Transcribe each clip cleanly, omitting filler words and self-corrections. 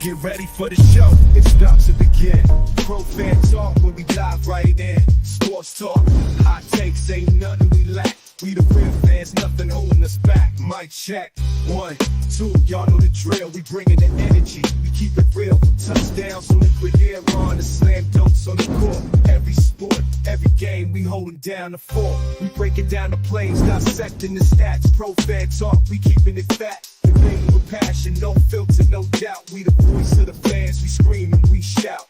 Get ready for the show. It's about to begin. Pro fan talk when we dive right in. Sports talk, hot takes, ain't nothing we lack. We the real fans, nothing holding us back. Mic check, 1, 2, y'all know the drill. We bringing the energy, we keep it real. Touchdowns on liquid air, on the slam dunks on the court. Every sport, every game, we holding down the fort. We breaking down the plays, dissecting the stats. Pro fan talk, we keeping it fat. The thing with passion, no filter, no doubt. We the voice of the fans, we scream and we shout.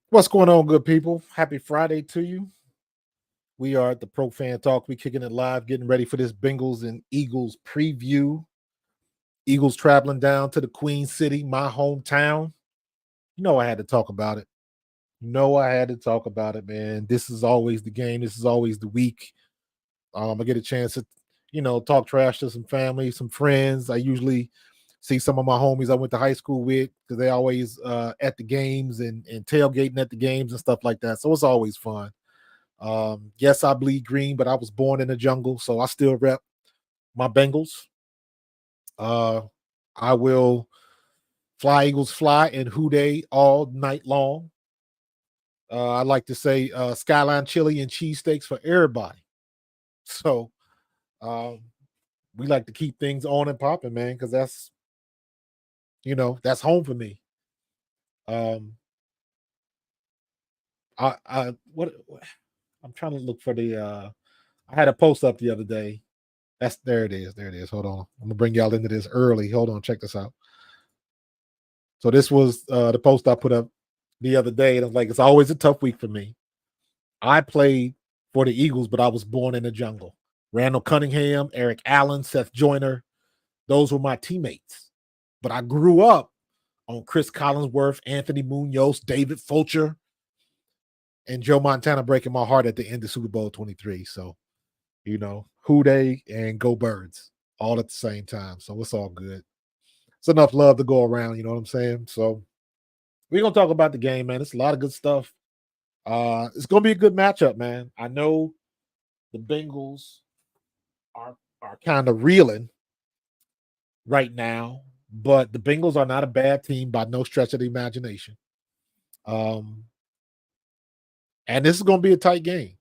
What's going on, good people? Happy Friday to you. We are at the Pro Fan Talk. We kicking it live, getting ready for this Bengals and Eagles preview. Eagles traveling down to the Queen City, my hometown. You know I had to talk about it. Man. This is always the game. This is always the week. I get a chance to, talk trash to some family, some friends. I usually see some of my homies I went to high school with because they always at the games and tailgating at the games and stuff like that. So it's always fun. Yes, I bleed green, but I was born in the jungle, so I still rep my Bengals. I will fly Eagles fly and hooday all night long. I like to say skyline chili and cheesesteaks for everybody. So we like to keep things on and popping, man, because that's home for me. I'm trying to look for the I had a post up the other day. There it is. Hold on. I'm gonna bring y'all into this early. Hold on, check this out. So this was the post I put up the other day, and I was like, it's always a tough week for me. I played for the Eagles, but I was born in the jungle. Randall Cunningham, Eric Allen, Seth Joyner, those were my teammates. But I grew up on Chris Collinsworth, Anthony Munoz, David Fulcher, and Joe Montana breaking my heart at the end of Super Bowl 23. So, who they and go Birds all at the same time. So it's all good. It's enough love to go around, you know what I'm saying? So we're going to talk about the game, man. It's a lot of good stuff. It's going to be a good matchup, man. I know the Bengals are kind of reeling right now, but the Bengals are not a bad team by no stretch of the imagination. And this is going to be a tight game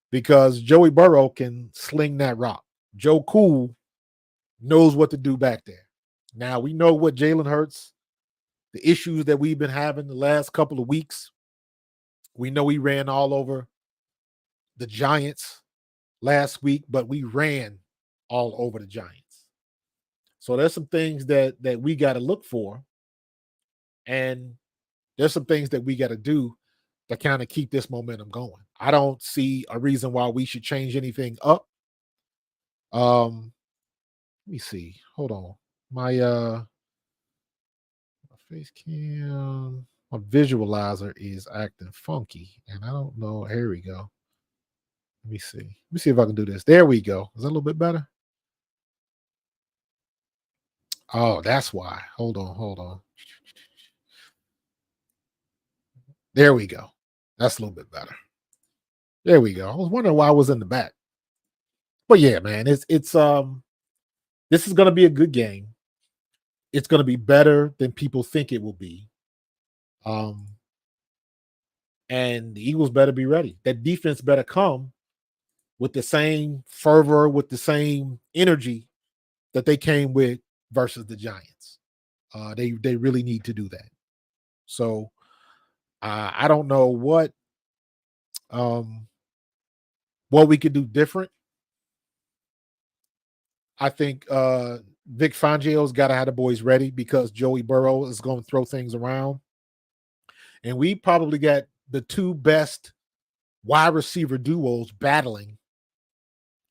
because Joey Burrow can sling that rock. Joe Cool knows what to do back there. Now, we know what Jalen Hurts, the issues that we've been having the last couple of weeks. We know he ran all over the Giants last week, but we ran all over the Giants. So there's some things that we got to look for, and there's some things that we got to do to kind of keep this momentum going. I don't see a reason why we should change anything up. Let me see. Hold on. My face cam, my visualizer is acting funky, and I don't know. Here we go. Let me see. Let me see if I can do this. There we go. Is that a little bit better? Oh, that's why. Hold on. There we go. That's a little bit better. There we go. I was wondering why I was in the back. But yeah, man, it's this is gonna be a good game. It's gonna be better than people think it will be. And the Eagles better be ready. That defense better come with the same fervor, with the same energy that they came with versus the Giants. They really need to do that. So I don't know what we could do different. I think Vic Fangio's got to have the boys ready because Joey Burrow is going to throw things around. And we probably got the two best wide receiver duos battling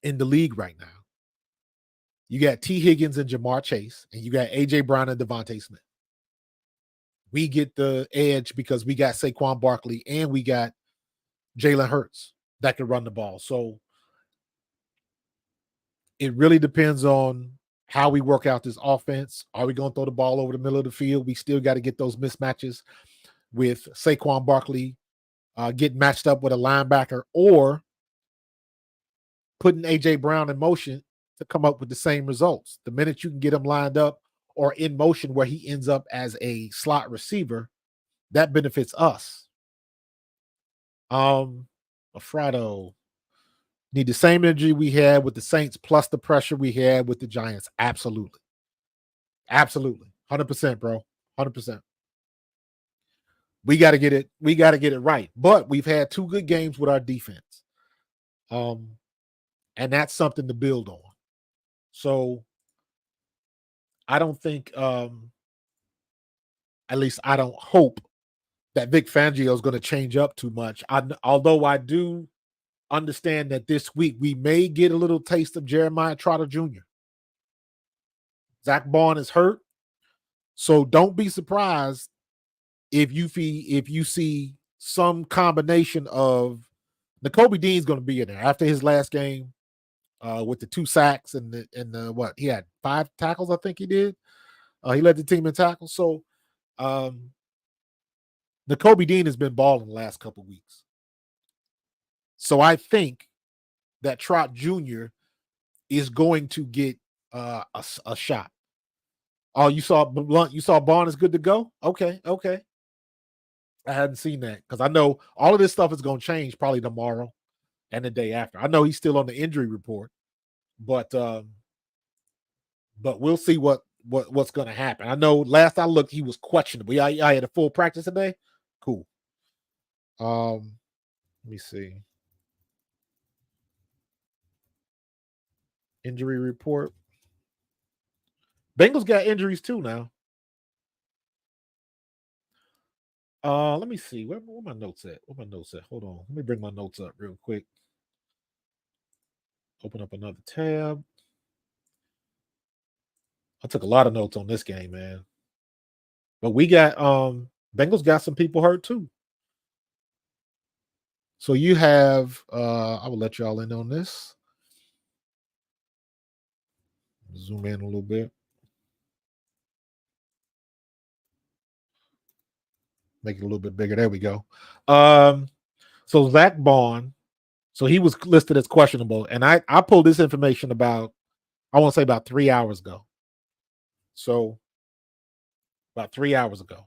in the league right now. You got T. Higgins and Jamar Chase, and you got A.J. Brown and Devontae Smith. We get the edge because we got Saquon Barkley and we got Jalen Hurts that can run the ball. So it really depends on how we work out this offense. Are we going to throw the ball over the middle of the field? We still got to get those mismatches with Saquon Barkley getting matched up with a linebacker or putting A.J. Brown in motion to come up with the same results. The minute you can get him lined up or in motion where he ends up as a slot receiver, that benefits us. Afrado, need the same energy we had with the Saints plus the pressure we had with the Giants. Absolutely. Absolutely. 100%, bro. 100%. We got to get it. We got to get it right. But we've had 2 good games with our defense. And that's something to build on. So I don't think, at least I don't hope that Vic Fangio is going to change up too much. Although I do understand that this week we may get a little taste of Jeremiah Trotter Jr. Zach Bond is hurt. So don't be surprised if you see some combination of Nakobe Dean's going to be in there after his last game with the 2 sacks and the what he had 5 tackles. I think he did. He led the team in tackles. So Nakobe Dean has been balling the last couple of weeks. So I think that Trot Jr. is going to get a shot. Oh, you saw Blunt? You saw Bond is good to go? Okay. I hadn't seen that because I know all of this stuff is going to change probably tomorrow and the day after. I know he's still on the injury report, but we'll see what's going to happen. I know last I looked, he was questionable. I had a full practice today. Cool. Let me see. Injury report. Bengals got injuries too now. Let me see. Where my notes at? Hold on. Let me bring my notes up real quick. Open up another tab. I took a lot of notes on this game, man. But we got Bengals got some people hurt too. So you have I will let y'all in on this. Zoom in a little bit. Make it a little bit bigger. There we go. So Zach Bond, so he was listed as questionable, and I pulled this information about, I want to say about 3 hours ago. So about 3 hours ago.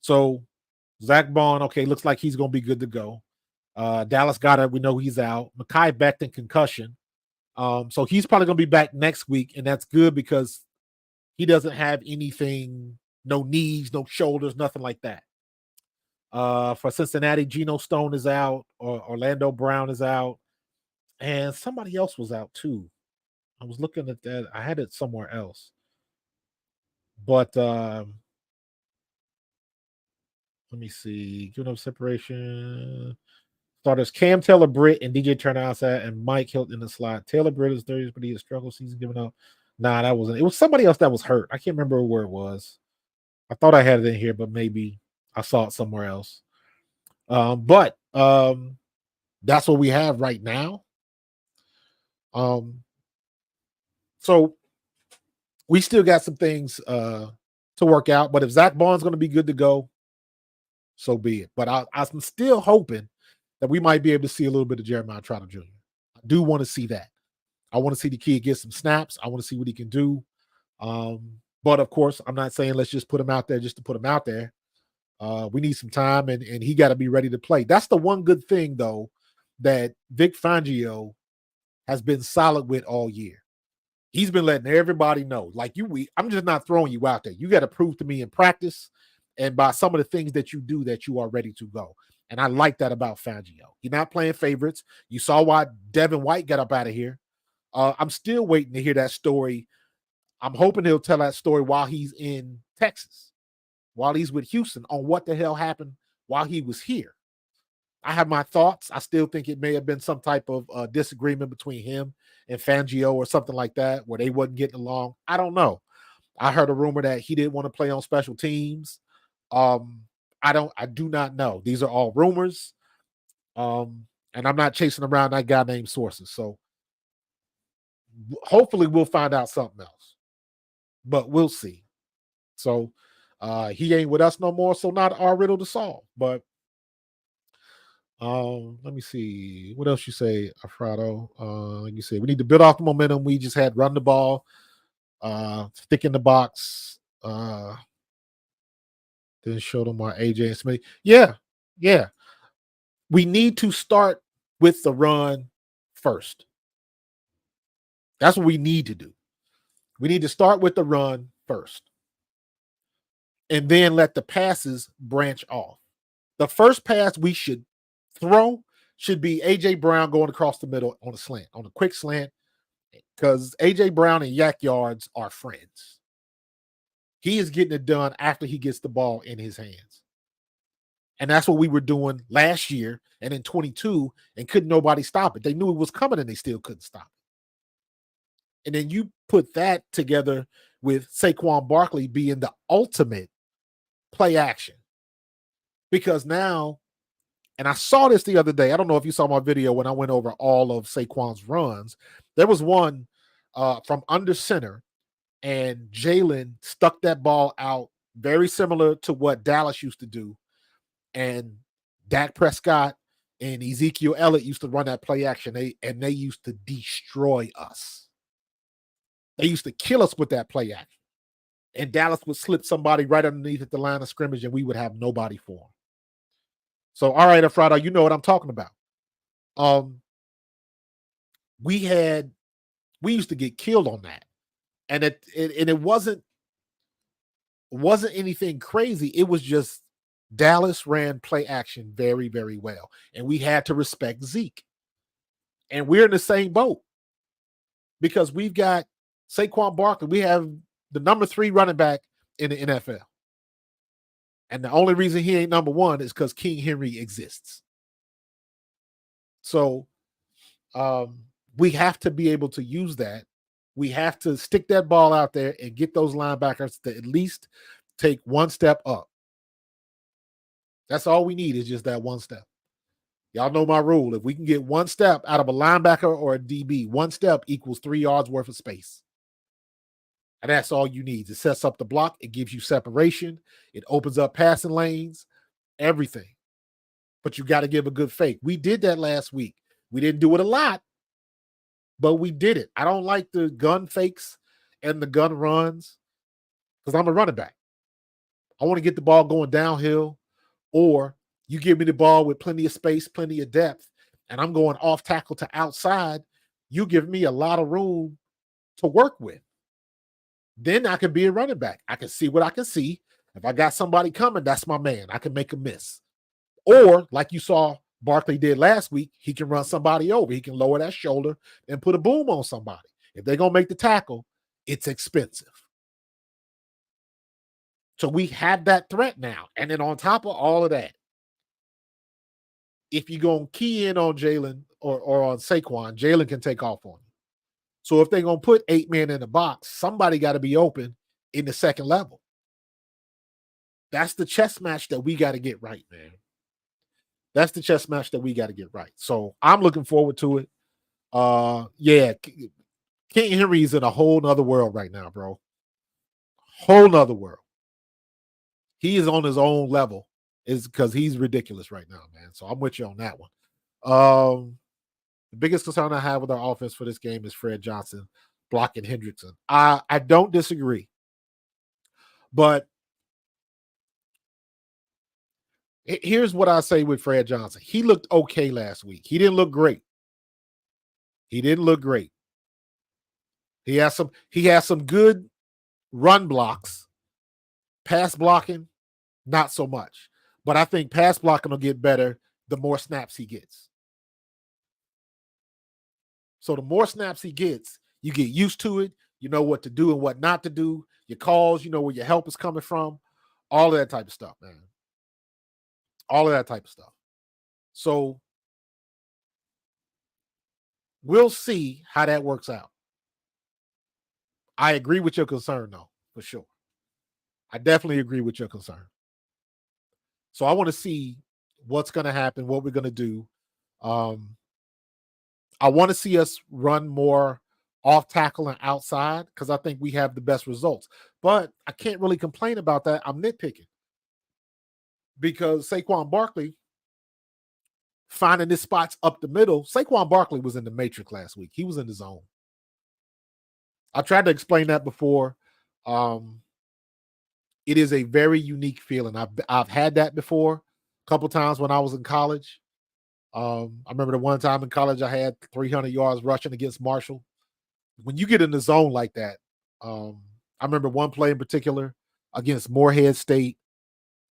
So Zach Bond, okay, looks like he's going to be good to go. Dallas Goedert, we know he's out. Mekhi Becton concussion. So he's probably going to be back next week, and that's good because he doesn't have anything, no knees, no shoulders, nothing like that. For Cincinnati, Geno Stone is out, or Orlando Brown is out, and somebody else was out too. I was looking at that. I had it somewhere else. But let me see. Giving up separation. Starters Cam Taylor Britt and DJ Turner outside and Mike Hilton in the slot. Taylor Britt is 30, but he had struggle season giving up. Nah, that wasn't. It was somebody else that was hurt. I can't remember where it was. I thought I had it in here, but maybe I saw it somewhere else. But that's what we have right now. So we still got some things to work out. But if Zach Bond's going to be good to go, so be it. But I'm still hoping that we might be able to see a little bit of Jeremiah Trotter Jr. I do want to see that. I want to see the kid get some snaps. I want to see what he can do. But of course, I'm not saying let's just put him out there just to put him out there. We need some time, and he got to be ready to play. That's the one good thing, though, that Vic Fangio has been solid with all year. He's been letting everybody know, like I'm just not throwing you out there. You got to prove to me in practice and by some of the things that you do that you are ready to go. And I like that about Fangio. You're not playing favorites. You saw why Devin White got up out of here. I'm still waiting to hear that story. I'm hoping he'll tell that story while he's in Texas, while he's with Houston, on what the hell happened while he was here. I have my thoughts. I still think it may have been some type of disagreement between him and Fangio or something like that, where they wasn't getting along. I don't know. I heard a rumor that he didn't want to play on special teams. I do not know. These are all rumors. And I'm not chasing around that guy named sources. So, hopefully we'll find out something else, but we'll see. So he ain't with us no more, so not our riddle to solve. But let me see what else you say, Alfredo. You say we need to build off the momentum we just had, run the ball, stick in the box, then show them our AJ and Smith. Yeah. We need to start with the run first. That's what we need to do. We need to start with the run first. And then let the passes branch off. The first pass we should throw should be AJ Brown going across the middle on a slant, on a quick slant, because AJ Brown and Yak Yards are friends. He is getting it done after he gets the ball in his hands. And that's what we were doing last year and in 22, and couldn't nobody stop it. They knew it was coming and they still couldn't stop it. And then you put that together with Saquon Barkley being the ultimate play action. Because now, and I saw this the other day, I don't know if you saw my video when I went over all of Saquon's runs. There was one from under center, and Jalen stuck that ball out very similar to what Dallas used to do. And Dak Prescott and Ezekiel Elliott used to run that play action, and they used to destroy us. They used to kill us with that play action. And Dallas would slip somebody right underneath at the line of scrimmage, and we would have nobody for them. So, all right, Alfredo, you know what I'm talking about. We used to get killed on that. And it wasn't anything crazy. It was just Dallas ran play action very, very well. And we had to respect Zeke. And we're in the same boat because we've got Saquon Barkley. We have the number 3 running back in the NFL. And the only reason he ain't number 1 is because King Henry exists. So we have to be able to use that. We have to stick that ball out there and get those linebackers to at least take one step up. That's all we need is just that one step. Y'all know my rule. If we can get one step out of a linebacker or a DB, one step equals 3 yards worth of space. And that's all you need. It sets up the block. It gives you separation. It opens up passing lanes, everything. But you got to give a good fake. We did that last week. We didn't do it a lot, but we did it. I don't like the gun fakes and the gun runs because I'm a running back. I want to get the ball going downhill, or you give me the ball with plenty of space, plenty of depth, and I'm going off tackle to outside. You give me a lot of room to work with. Then I can be a running back. I can see what I can see. If I got somebody coming, that's my man. I can make a miss. Or like you saw Barkley did last week, he can run somebody over. He can lower that shoulder and put a boom on somebody. If they're going to make the tackle, it's expensive. So we have that threat now. And then on top of all of that, if you're going to key in on Jalen or on Saquon, Jalen can take off on you. So if they're going to put 8 men in the box, somebody got to be open in the second level. That's the chess match that we got to get right, man. That's the chess match that we got to get right. So I'm looking forward to it. Yeah, King Henry's in a whole nother world right now, bro. Whole nother world. He is on his own level, is because he's ridiculous right now, man. So I'm with you on that one. The biggest concern I have with our offense for this game is Fred Johnson blocking Hendrickson. I don't disagree. But here's what I say with Fred Johnson. He looked okay last week. He didn't look great. He has some good run blocks. Pass blocking, not so much. But I think pass blocking will get better the more snaps he gets. So the more snaps he gets, you get used to it. You know what to do and what not to do. Your calls, you know where your help is coming from. All of that type of stuff, man. All of that type of stuff. So we'll see how that works out. I agree with your concern, though, for sure. I definitely agree with your concern. So I want to see what's going to happen, what we're going to do. I want to see us run more off tackle and outside because I think we have the best results. But I can't really complain about that. I'm nitpicking because Saquon Barkley finding his spots up the middle. Saquon Barkley was in the matrix last week. He was in the zone. I tried to explain that before. It is a very unique feeling. I've had that before a couple times when I was in college. I remember the one time in college I had 300 yards rushing against Marshall. When you get in the zone like that, I remember one play in particular against Morehead State,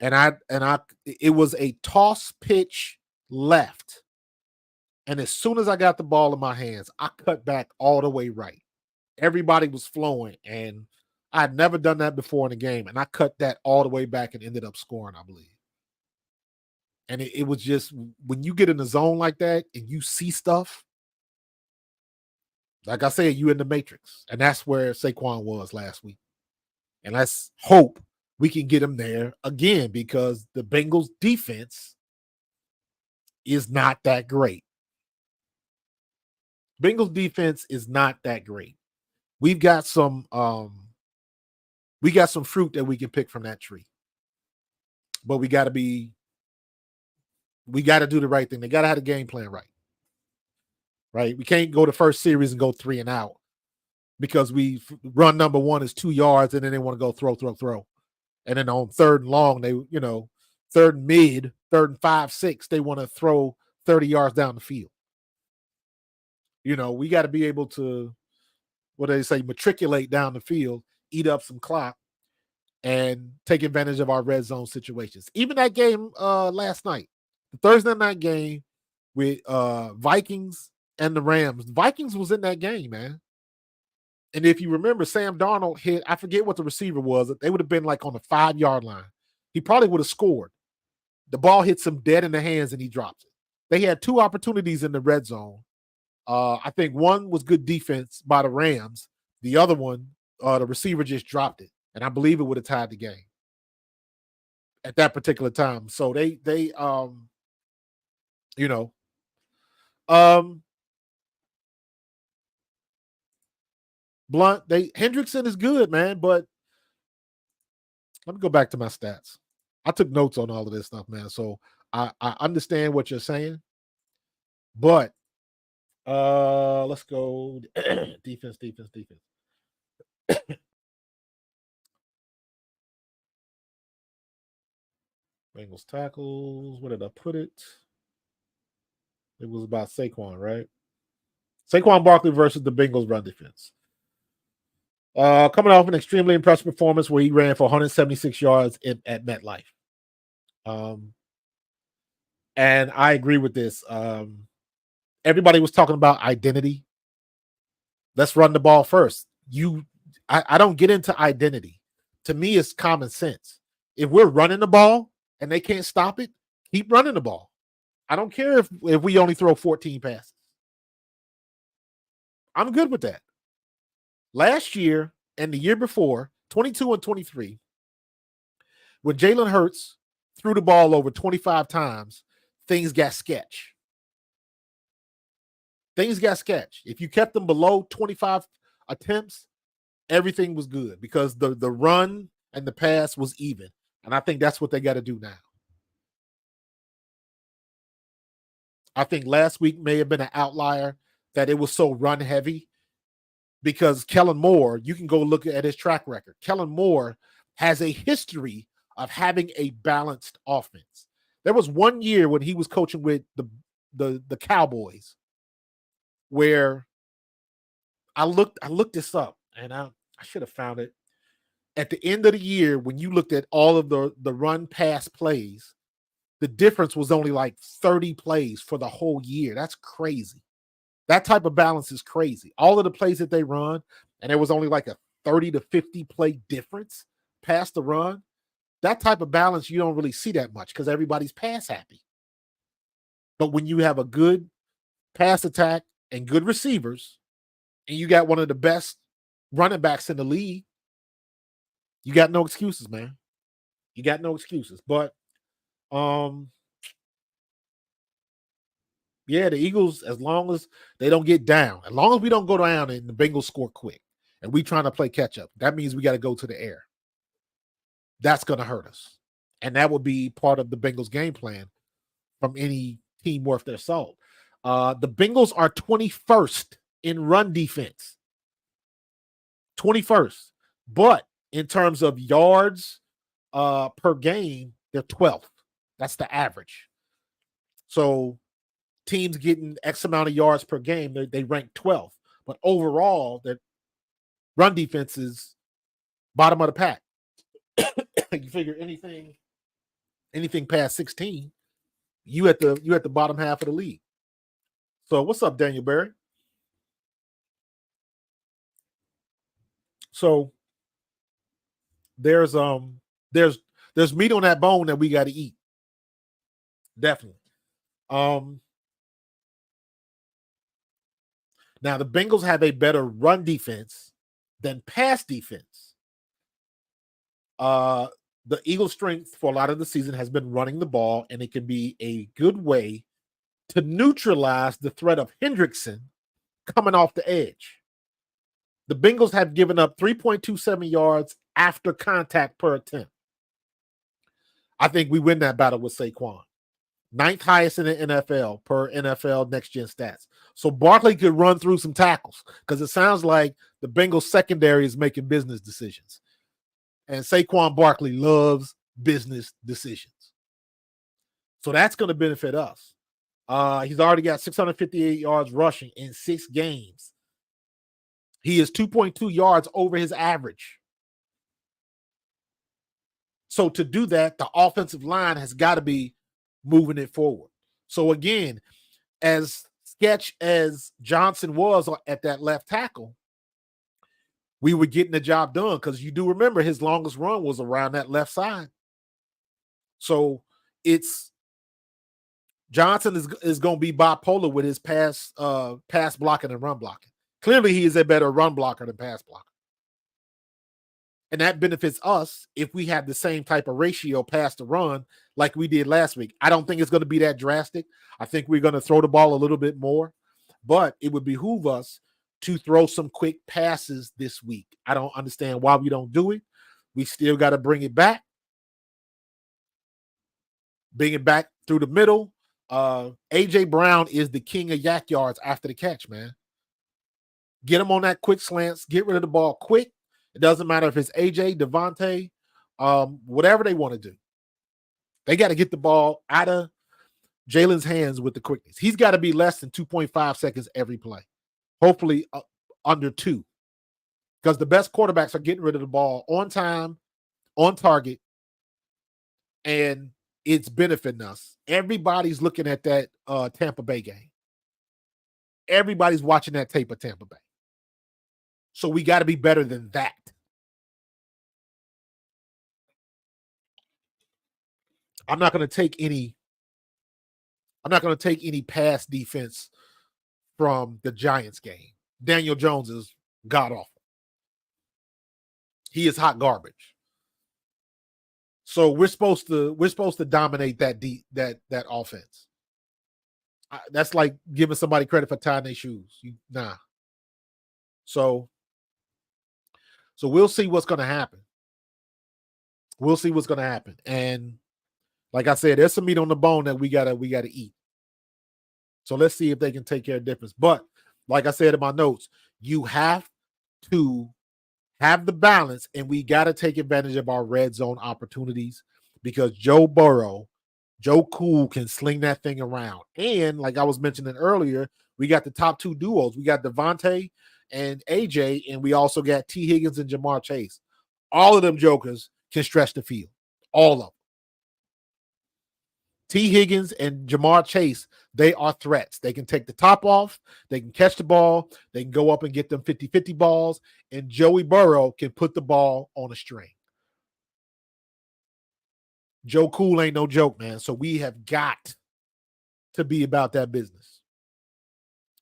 and it was a toss pitch left. And as soon as I got the ball in my hands, I cut back all the way right. Everybody was flowing, and I'd never done that before in a game, and I cut that all the way back and ended up scoring, I believe. And it was just when you get in the zone like that and you see stuff, like I said, you in the matrix, and that's where Saquon was last week. And let's hope we can get him there again because the Bengals defense is not that great. Bengals defense is not that great. We've got some fruit that we can pick from that tree. But we got to do the right thing. They got to have a game plan right. Right? We can't go the first series and go 3 and out because we run number 1 is 2 yards and then they want to go throw. And then on 3rd and long, they, 3rd and mid, 3rd and 5, 6, they want to throw 30 yards down the field. We got to be able to, what do they say, matriculate down the field, eat up some clock, and take advantage of our red zone situations. Even that game last night, the Thursday night game with Vikings and the Rams. Vikings was in that game, man. And if you remember, Sam Darnold hit, I forget what the receiver was. They would have been like on the 5-yard line. He probably would have scored. The ball hits him dead in the hands and he drops it. They had 2 opportunities in the red zone. I think one was good defense by the Rams. The other one, the receiver just dropped it. And I believe it would have tied the game at that particular time. So they Blunt, Hendrickson is good, man, but let me go back to my stats. I took notes on all of this stuff, man. So I understand what you're saying, but let's go defense. Bengals tackles. Where did I put it? It was about Saquon, right? Saquon Barkley versus the Bengals run defense. Coming off an extremely impressive performance where he ran for 176 yards at MetLife. And I agree with this. Everybody was talking about identity. Let's run the ball first. I don't get into identity. To me, it's common sense. If we're running the ball and they can't stop it, keep running the ball. I don't care if we only throw 14 passes. I'm good with that. Last year and the year before, 22 and 23, when Jalen Hurts threw the ball over 25 times, things got sketch. If you kept them below 25 attempts, everything was good because the run and the pass was even. And I think that's what they got to do now. I think last week may have been an outlier that it was so run heavy because Kellen Moore, you can go look at his track record. Kellen Moore has a history of having a balanced offense. There was one year when he was coaching with the Cowboys where I looked this up and I should have found it. At the end of the year, when you looked at all of the run pass plays, the difference was only like 30 plays for the whole year. That's crazy. That type of balance is crazy. All of the plays that they run, and there was only like a 30 to 50 play difference past the run. That type of balance, you don't really see that much because everybody's pass happy. But when you have a good pass attack and good receivers, and you got one of the best running backs in the league, you got no excuses, man. You got no excuses. But Yeah, the Eagles, as long as they don't get down, as long as we don't go down and the Bengals score quick and we trying to play catch up, that means we got to go to the air. That's going to hurt us. And that would be part of the Bengals game plan from any team worth their salt. The Bengals are 21st in run defense. 21st. But in terms of yards per game, they're 12th. That's the average. So teams getting X amount of yards per game, they rank 12th. But overall, their run defense is bottom of the pack. You figure anything past 16, you at the bottom half of the league. So what's up, Daniel Berry? So there's meat on that bone that we got to eat. Definitely. Now the Bengals have a better run defense than pass defense. The Eagles' strength for a lot of the season has been running the ball, and it can be a good way to neutralize the threat of Hendrickson coming off the edge. The Bengals have given up 3.27 yards after contact per attempt. I think we win that battle with Saquon. 9th highest in the NFL per NFL Next Gen Stats. So Barkley could run through some tackles because it sounds like the Bengals secondary is making business decisions. And Saquon Barkley loves business decisions. So that's going to benefit us. He's already got 658 yards rushing in 6 games. He is 2.2 yards over his average. So to do that, the offensive line has got to be moving it forward. So again, as sketch as Johnson was at that left tackle, we were getting the job done because you do remember his longest run was around that left side. So it's Johnson is going to be bipolar with his pass blocking and run blocking. Clearly, he is a better run blocker than pass blocker. And that benefits us if we have the same type of ratio pass to run like we did last week. I don't think it's going to be that drastic. I think we're going to throw the ball a little bit more, but it would behoove us to throw some quick passes this week. I don't understand why we don't do it. We still got to bring it back through the middle. AJ Brown is the king of yak yards after the catch, man. Get him on that quick slants, get rid of the ball quick. It doesn't matter if it's AJ, Devontae, whatever they want to do. They got to get the ball out of Jalen's hands with the quickness. He's got to be less than 2.5 seconds every play. Hopefully under 2. Because the best quarterbacks are getting rid of the ball on time, on target, and it's benefiting us. Everybody's looking at that Tampa Bay game. Everybody's watching that tape of Tampa Bay. So we got to be better than that. I'm not going to take any pass defense from the Giants game. Daniel Jones is god awful. He is hot garbage. So we're supposed to dominate that offense. That's like giving somebody credit for tying their shoes. Nah. So we'll see what's going to happen. We'll see what's going to happen. And like I said, there's some meat on the bone that we gotta eat. So let's see if they can take care of difference. But like I said in my notes, you have to have the balance, and we got to take advantage of our red zone opportunities because Joe Burrow, Joe Cool can sling that thing around. And like I was mentioning earlier, we got the top 2 duos. We got Devontae and AJ, and we also got T. Higgins and Jamar Chase. All of them jokers can stretch the field. All of them. T. Higgins and Jamar Chase, they are threats. They can take the top off. They can catch the ball. They can go up and get them 50-50 balls. And Joey Burrow can put the ball on a string. Joe Cool ain't no joke, man. So we have got to be about that business.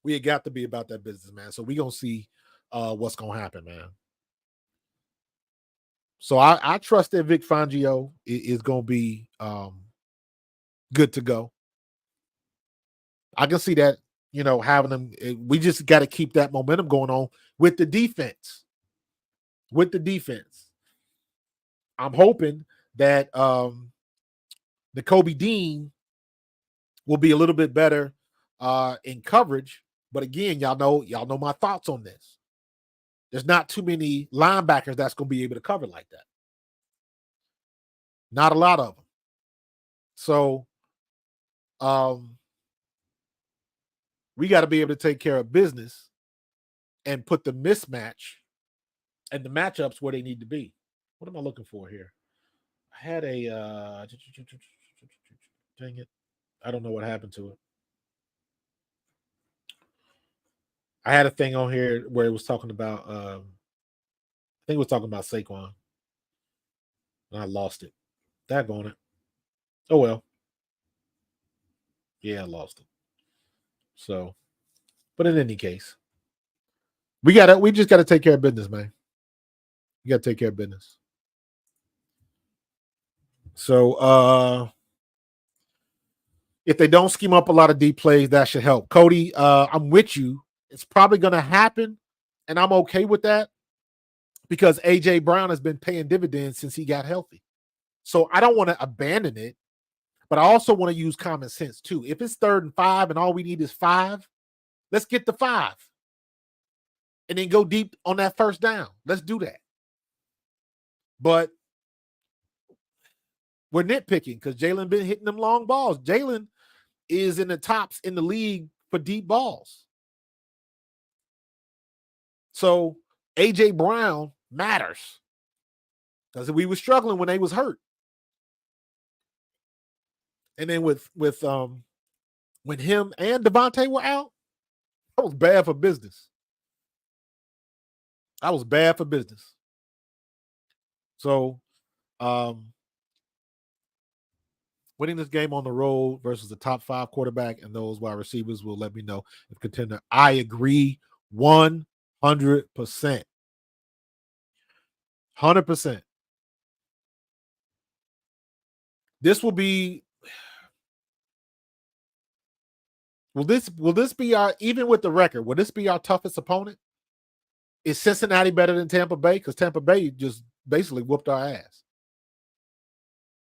We have got to be about that business, man. So we're going to see what's going to happen, man. So I trust that Vic Fangio is going to be good to go. I can see that, having them. We just got to keep that momentum going on with the defense. With the defense. I'm hoping that the Kobe Dean will be a little bit better in coverage. But again, y'all know my thoughts on this. There's not too many linebackers that's going to be able to cover like that. Not a lot of them. So we got to be able to take care of business and put the mismatch and the matchups where they need to be. What am I looking for here? I had a dang it. I don't know what happened to it. I had a thing on here where it was talking about I think it was talking about Saquon. And I lost it. That on it. Oh well. Yeah, I lost it. So, but in any case, we just gotta take care of business, man. You gotta take care of business. So if they don't scheme up a lot of deep plays, that should help. Cody, I'm with you. It's probably gonna happen, and I'm okay with that because AJ Brown has been paying dividends since he got healthy. So I don't want to abandon it, but I also want to use common sense too. If it's 3rd and 5 and all we need is 5, let's get the 5 and then go deep on that first down. Let's do that. But we're nitpicking because Jalen been hitting them long balls. Jalen is in the tops in the league for deep balls. So AJ Brown matters because we were struggling when they was hurt. And then with when him and Devontae were out, that was bad for business. I was bad for business. So winning this game on the road versus the top 5 quarterback and those wide receivers will let me know if contender. I agree 100%. 100%. This will be. Will this be our, even with the record, will this be our toughest opponent? Is Cincinnati better than Tampa Bay? Because Tampa Bay just basically whooped our ass.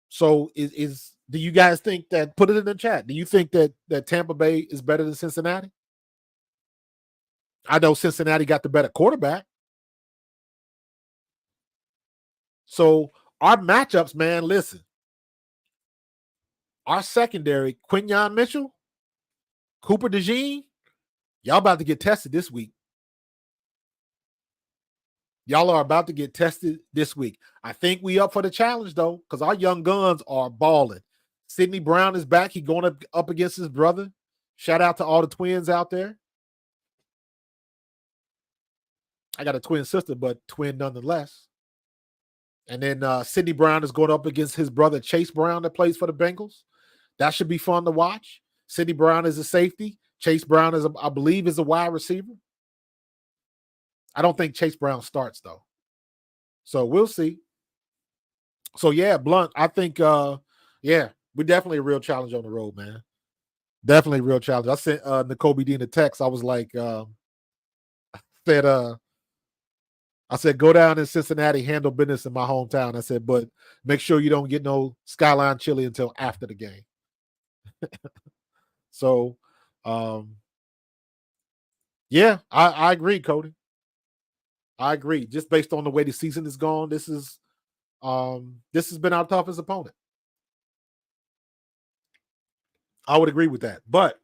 So do you guys think that, put it in the chat, do you think that Tampa Bay is better than Cincinnati? I know Cincinnati got the better quarterback. So our matchups, man, listen. Our secondary, Quinyon Mitchell, Cooper DeJean, y'all about to get tested this week. Y'all are about to get tested this week. I think we up for the challenge, though, because our young guns are balling. Sidney Brown is back. He going up against his brother. Shout out to all the twins out there. I got a twin sister, but twin nonetheless. And then Sidney Brown is going up against his brother, Chase Brown, that plays for the Bengals. That should be fun to watch. Sidney Brown is a safety. Chase Brown I believe, is a wide receiver. I don't think Chase Brown starts, though. So we'll see. So, yeah, Blunt, I think, we're definitely a real challenge on the road, man. Definitely a real challenge. I sent N'Kobe Dean a text. I was like, I said, go down in Cincinnati, handle business in my hometown. I said, but make sure you don't get no Skyline chili until after the game. So, I agree, Cody. I agree. Just based on the way the season is gone, this has been our toughest opponent. I would agree with that. But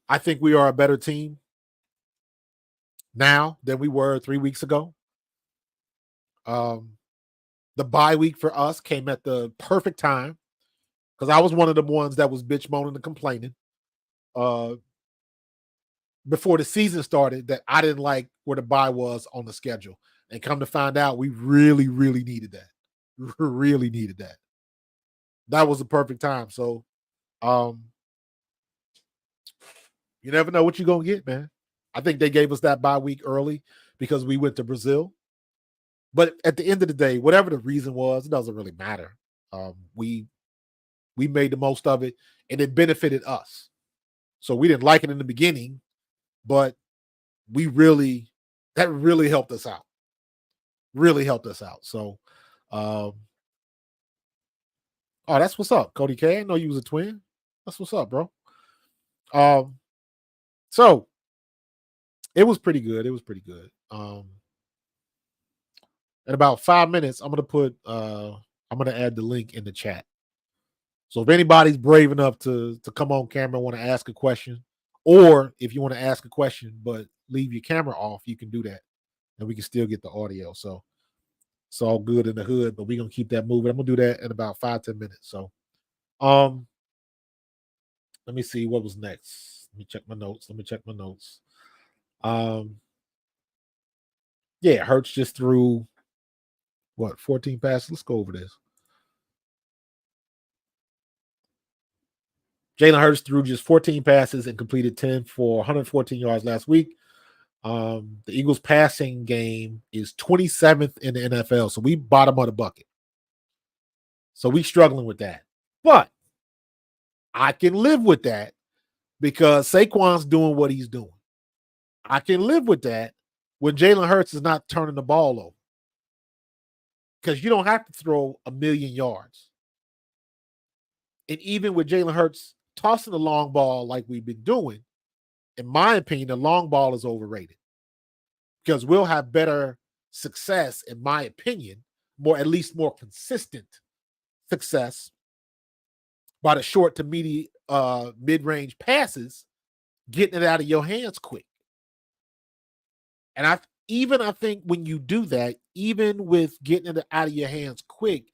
I think we are a better team now than we were 3 weeks ago. The bye week for us came at the perfect time because I was one of the ones that was bitch moaning and complaining before the season started that I didn't like where the bye was on the schedule. And come to find out, we really, really needed that. Really needed that. That was the perfect time. So, you never know what you're going to get, man. I think they gave us that bye week early because we went to Brazil. But at the end of the day, whatever the reason was, it doesn't really matter. We We made the most of it, and it benefited us. So we didn't like it in the beginning, but that really helped us out. Really helped us out. So, oh, that's what's up, Cody K. I didn't know you was a twin. That's what's up, bro. So it was pretty good. It was pretty good. In about 5 minutes, I'm gonna add the link in the chat. So if anybody's brave enough to come on camera and want to ask a question, or if you want to ask a question but leave your camera off, you can do that, and we can still get the audio. So it's all good in the hood, but we're gonna keep that moving. I'm gonna do that in about 5-10 minutes. So let me see what was next. Let me check my notes. Yeah, Hurts just threw 14 passes. Let's go over this. Jalen Hurts threw just 14 passes and completed 10 for 114 yards last week. The Eagles passing game is 27th in the NFL. So we bottom of the bucket. So we struggling with that. But I can live with that because Saquon's doing what he's doing. I can live with that when Jalen Hurts is not turning the ball over. Because you don't have to throw 1,000,000 yards. And even with Jalen Hurts tossing the long ball like we've been doing, in my opinion, the long ball is overrated. Because we'll have better success, in my opinion, at least more consistent success by the short to mid-range passes, getting it out of your hands quick. And I think when you do that, even with getting it out of your hands quick,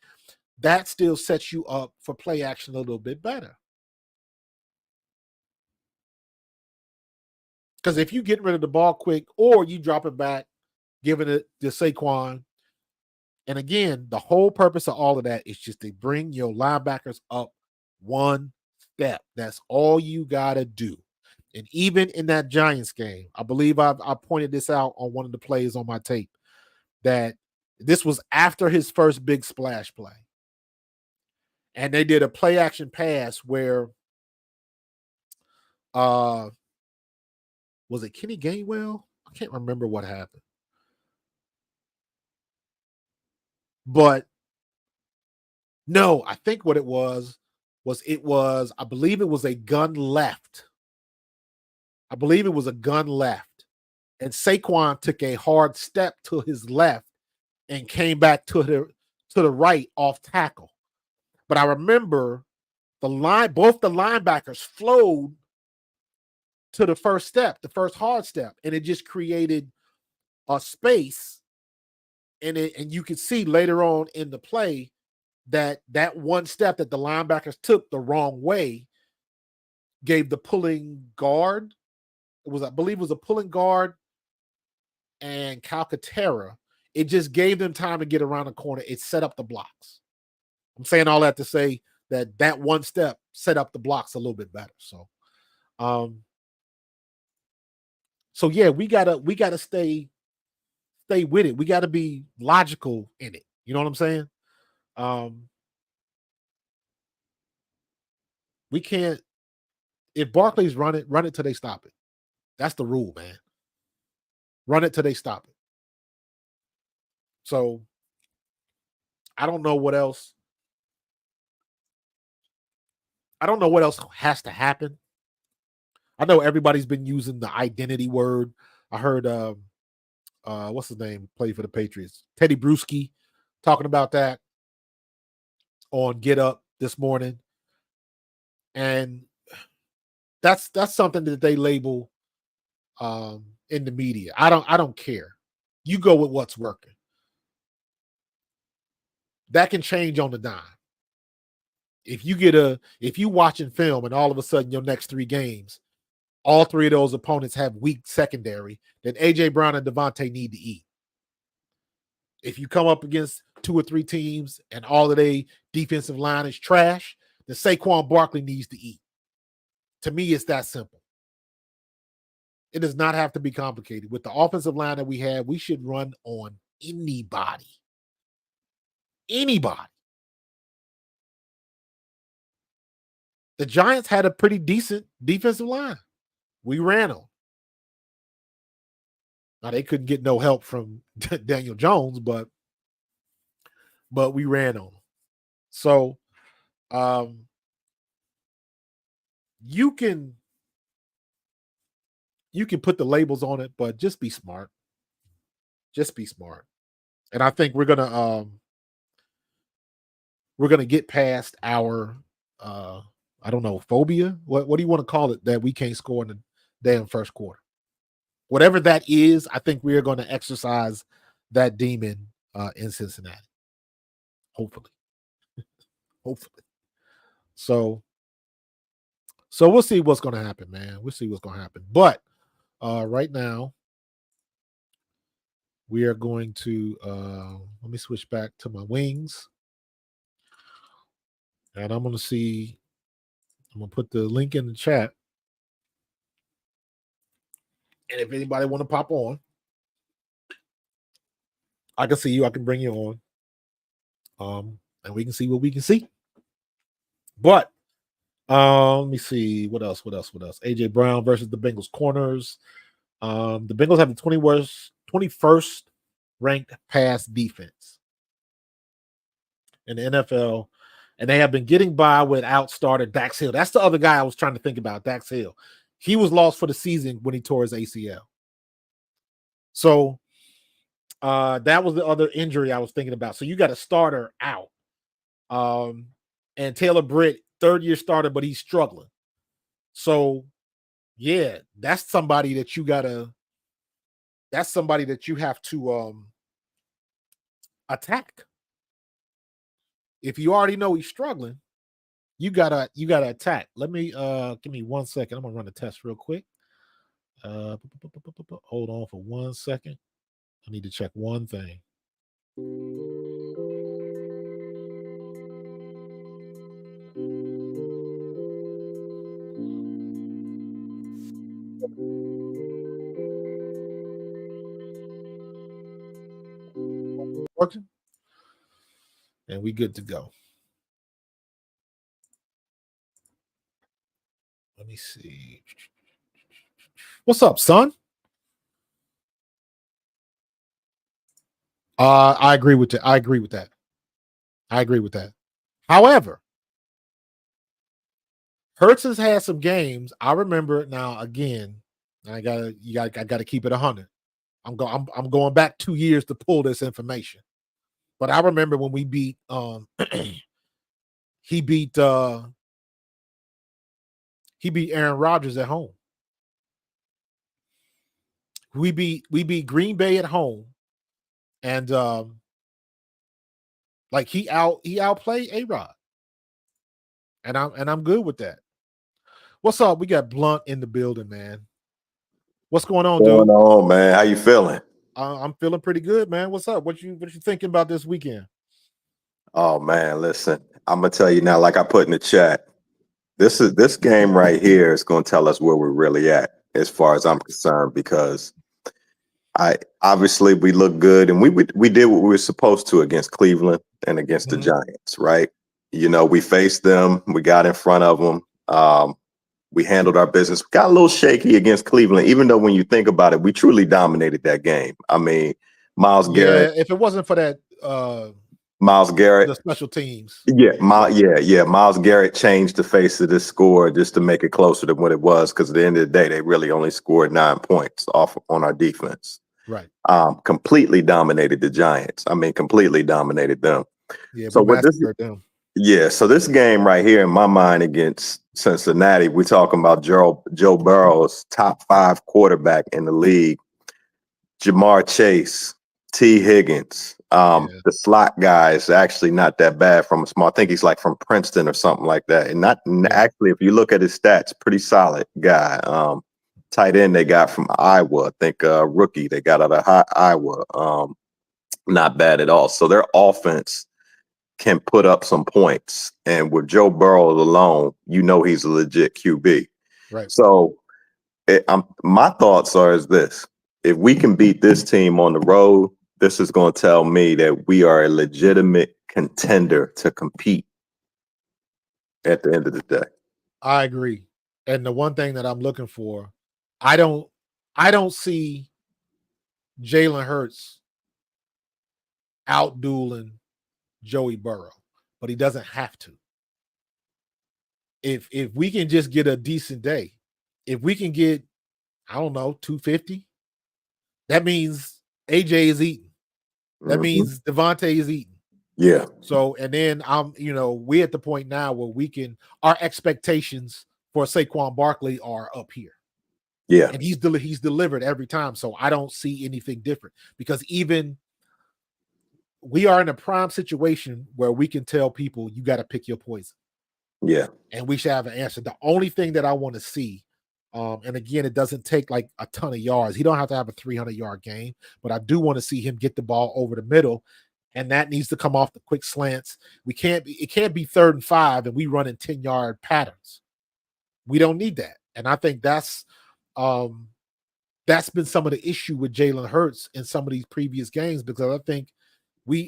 that still sets you up for play action a little bit better. Because if you get rid of the ball quick or you drop it back, giving it to Saquon, and again, the whole purpose of all of that is just to bring your linebackers up one step. That's all you got to do. And even in that Giants game, I believe I pointed this out on one of the plays on my tape, that this was after his first big splash play. And they did a play action pass where was it Kenny Gainwell? I can't remember what happened. But no, I think what it was I believe it was a gun left. I believe it was a gun left. And Saquon took a hard step to his left and came back to the right off tackle. But I remember both the linebackers flowed to the first step, the first hard step, and it just created a space. And you could see later on in the play that one step that the linebackers took the wrong way gave the pulling guard. I believe it was a pulling guard and Calcaterra. It just gave them time to get around the corner. It set up the blocks. I'm saying all that to say that one step set up the blocks a little bit better. So yeah, we gotta stay with it. We gotta be logical in it. You know what I'm saying? We can't. If Barkley's run it till they stop it. That's the rule, man. Run it till they stop it. So I don't know what else. I don't know what else has to happen. I know everybody's been using the identity word. I heard what's his name, played for the Patriots, Teddy Bruschi, talking about that on Get Up this morning. And that's something that they label in the media. I don't care. You go with what's working. That can change on the dime. If you watching film and all of a sudden your next 3 games, all 3 of those opponents have weak secondary, then A.J. Brown and Devontae need to eat. If you come up against 2 or 3 teams and all of their defensive line is trash, then Saquon Barkley needs to eat. To me, it's that simple. It does not have to be complicated. With the offensive line that we have, we should run on anybody. Anybody. The Giants had a pretty decent defensive line. We ran them. Now they couldn't get no help from Daniel Jones, but we ran on them. So you can put the labels on it, but just be smart. Just be smart. And I think we're gonna get past our I don't know, phobia. What do you want to call it that we can't score in the damn first quarter? Whatever that is, I think we are going to exercise that demon in Cincinnati. Hopefully. Hopefully. So we'll see what's going to happen, man. We'll see what's going to happen. But right now, we are going to let me switch back to my wings. And I'm going to put the link in the chat. And if anybody want to pop on, I can see you. I can bring you on. And we can see what we can see. But let me see what else. AJ Brown versus the Bengals corners. The Bengals have the 21st ranked pass defense in the NFL, and they have been getting by without starter Dax Hill. That's the other guy I was trying to think about, Dax Hill. He was lost for the season when he tore his ACL. So that was the other injury I was thinking about. So you got a starter out. And Taylor Britt, third-year starter, but he's struggling. So, yeah, that's somebody that you have to attack. If you already know he's struggling, you gotta attack. Let me give me 1 second. I'm gonna run a test real quick. Hold on for 1 second. I need to check one thing. Working, and we good to go. Let me see. What's up, son? I agree with that. However, Hurts has had some games. I remember now. Again, I gotta keep it 100. I'm going back 2 years to pull this information. But I remember when we beat he beat Aaron Rodgers at home. We beat Green Bay at home, and like he outplayed A-Rod. And I'm good with that. What's up? We got Blunt in the building, man. What's going on, dude? What's going on, man? How you feeling? I'm feeling pretty good, man. What's up? What you thinking about this weekend? Oh man, listen, I'm gonna tell you now, like I put in the chat, this game right here is gonna tell us where we're really at, as far as I'm concerned, because we look good and we did what we were supposed to against Cleveland and against the Giants, right? You know, we faced them, we got in front of them, we handled our business. We got a little shaky against Cleveland, even though when you think about it, we truly dominated that game. I mean, Myles Garrett. If it wasn't for that Myles Garrett, the special teams. Myles Garrett changed the face of this score just to make it closer to what it was, because at the end of the day, they really only scored 9 points off on our defense. Right. Completely dominated the Giants. I mean, completely dominated them. Yeah, so what them. Yeah, so this game right here, in my mind, against Cincinnati, we're talking about Joe Burrow's top 5 quarterback in the league. Jamar Chase, T. Higgins. The slot guy is actually not that bad from a small. I think he's like from Princeton or something like that. And actually, if you look at his stats, pretty solid guy. Tight end they got from Iowa. I think rookie they got out of Iowa. Not bad at all. So their offense can put up some points. And with Joe Burrow alone, you know he's a legit QB. Right. So my thoughts are is this. If we can beat this team on the road, this is going to tell me that we are a legitimate contender to compete at the end of the day. I agree. And the one thing that I'm looking for, I don't see Jalen Hurts out dueling Joey Burrow, but he doesn't have to. If we can just get a decent day, if we can get, I don't know, 250, that means AJ is eating. That means Devontae is eating. Yeah. So, and then we're at the point now where our expectations for Saquon Barkley are up here. Yeah. And he's delivered every time. So I don't see anything different, because even we are in a prime situation where we can tell people you got to pick your poison. Yeah. And we should have an answer. The only thing that I want to see, and again, it doesn't take like a ton of yards. He don't have to have a 300-yard game, but I do want to see him get the ball over the middle, and that needs to come off the quick slants. It can't be 3rd and 5 and we running 10-yard patterns. We don't need that. And I think that's been some of the issue with Jalen Hurts in some of these previous games, because I think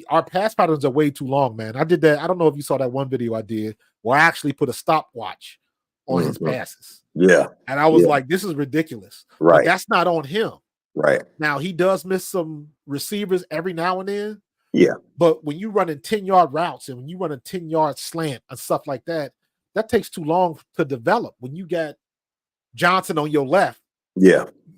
our pass patterns are way too long, man. I did that. I don't know if you saw that one video I did where I actually put a stopwatch on his passes. Yeah. And I was like, this is ridiculous. Right. But that's not on him. Right. Now, he does miss some receivers every now and then. Yeah. But when you're running 10-yard routes and when you run a 10-yard slant and stuff like that, that takes too long to develop. When you got Johnson on your left,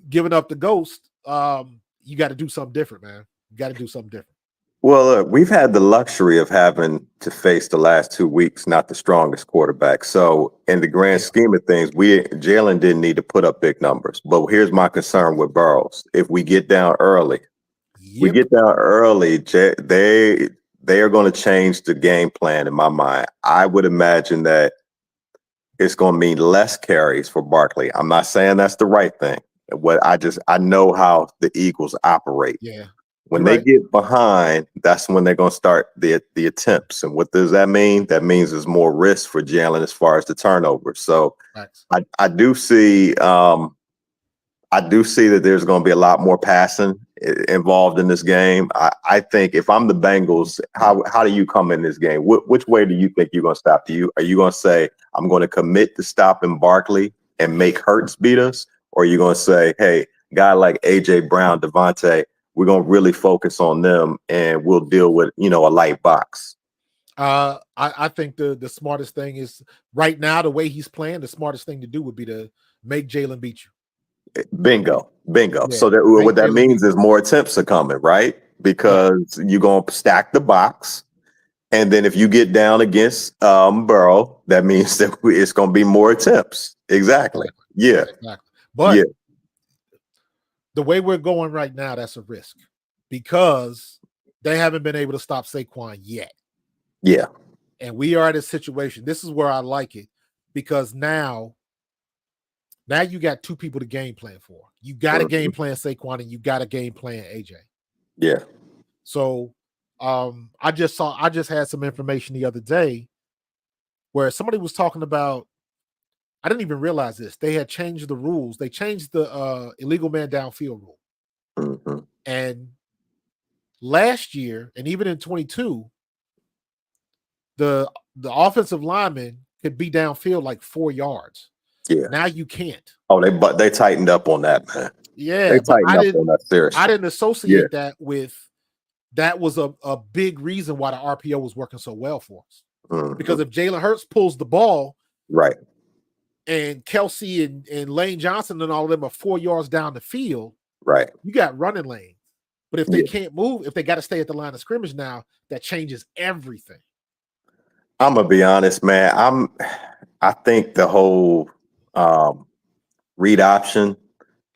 giving up the ghost, you got to do something different, man. You got to do something different. Well, look, we've had the luxury of having to face the last 2 weeks not the strongest quarterback. So in the grand scheme of things, Jalen didn't need to put up big numbers. But here's my concern with Burrows. If we get down early, they are going to change the game plan in my mind. I would imagine that it's going to mean less carries for Barkley. I'm not saying that's the right thing. I know how the Eagles operate. Yeah. When they get behind, that's when they're going to start the attempts. And what does that mean? That means there's more risk for Jalen as far as the turnover. So I do see that there's going to be a lot more passing involved in this game. I think if I'm the Bengals, how do you come in this game? Which way do you think you're going to stop? Are you going to say, I'm going to commit to stopping Barkley and make Hurts beat us? Or are you going to say, hey, guy like A.J. Brown, Devontae, we're going to really focus on them and we'll deal with, a light box? I think the smartest thing is right now, the way he's playing, the smartest thing to do would be to make Jalen beat you. Bingo. Yeah, So what that means is more attempts are coming, right? Because you're going to stack the box. And then if you get down against Burrow, that means that it's going to be more attempts. Exactly. Yeah. Exactly. But the way we're going right now, that's a risk, because they haven't been able to stop Saquon yet. Yeah. And we are at a situation. This is where I like it, because now you got two people to game plan for. You got a game plan Saquon and you got a game plan AJ. Yeah. So I just had some information the other day where somebody was talking about, I didn't even realize this. They had changed the rules. They changed the illegal man downfield rule. Mm-hmm. And last year, and even in 22, the offensive lineman could be downfield like 4 yards. Yeah. Now you can't. Oh, they tightened up on that, man. Yeah, but I didn't associate that with that was a big reason why the RPO was working so well for us. Mm-hmm. Because if Jalen Hurts pulls the ball, right, and Kelsey and Lane Johnson and all of them are 4 yards down the field, right, you got running lanes. But if they can't move, if they got to stay at the line of scrimmage now, that changes everything. I'm gonna be honest, man. I think the whole read option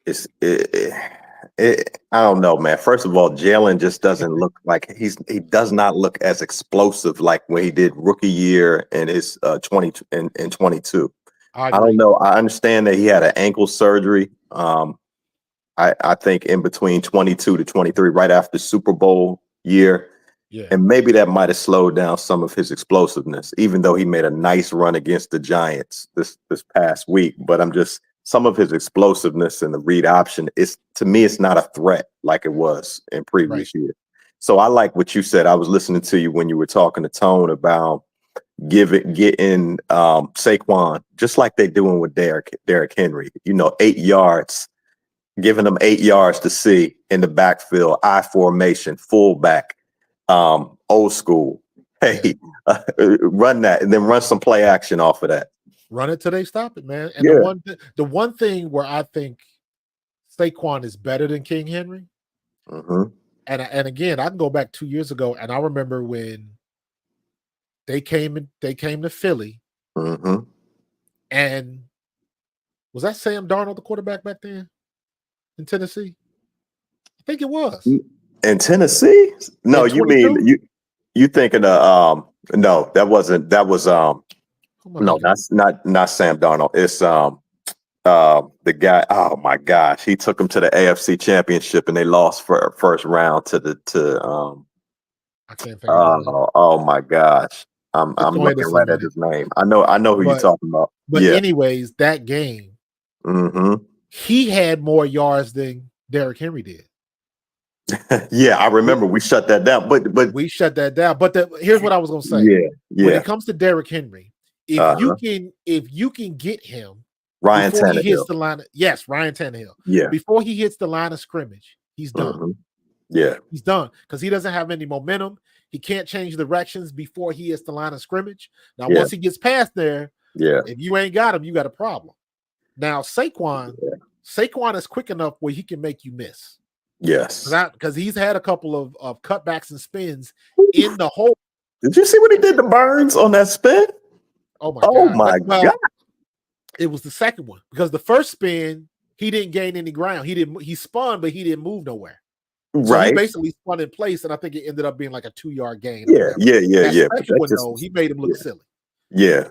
is I don't know, man. First of all, Jalen just doesn't look like he does not look as explosive like when he did rookie year and his 22. I don't know. I understand that he had an ankle surgery. I think in between 22 to 23, right after Super Bowl year. Yeah. And maybe that might have slowed down some of his explosiveness, even though he made a nice run against the Giants this past week. But some of his explosiveness in the read option to me, it's not a threat like it was in previous years. So I like what you said. I was listening to you when you were talking to Tone about getting Saquon, just like they're doing with Derrick Henry, 8 yards, giving them 8 yards to see in the backfield, I formation, fullback, old school. Hey, run that and then run some play action off of that. Run it till they stop it, man. And Yeah. the one thing where I think Saquon is better than King Henry, and again, I can go back 2 years ago, and I remember when they came to Philly, and was that Sam Darnold the quarterback back then in Tennessee? I think it was. In Tennessee? No, you mean you thinking of no, that was no, that's not Sam Darnold. It's the guy. Oh my gosh, he took him to the AFC Championship and they lost for first round to I can't think of it. Oh my gosh. I'm looking right at his name. I know who you're talking about. But anyways, that game, he had more yards than Derrick Henry did. Yeah, I remember we shut that down. But we shut that down. But here's what I was gonna say. Yeah. When it comes to Derrick Henry, if you can get him Ryan before Tannehill. he hits the line, Ryan Tannehill. Yeah. Before he hits the line of scrimmage, he's done. Yeah. He's done because he doesn't have any momentum. He can't change directions before he hits the line of scrimmage. Now, once he gets past there, if you ain't got him, you got a problem. Now, Saquon is quick enough where he can make you miss. Yes. Because he's had a couple of cutbacks and spins in the hole. Did you see what he did to Burns on that spin? Oh my God. It was the second one because the first spin, he didn't gain any ground. He spun, but he didn't move nowhere. So he basically spun in place, and I think it ended up being like a 2-yard gain. Yeah. Second one, though, he made him look silly. Yeah.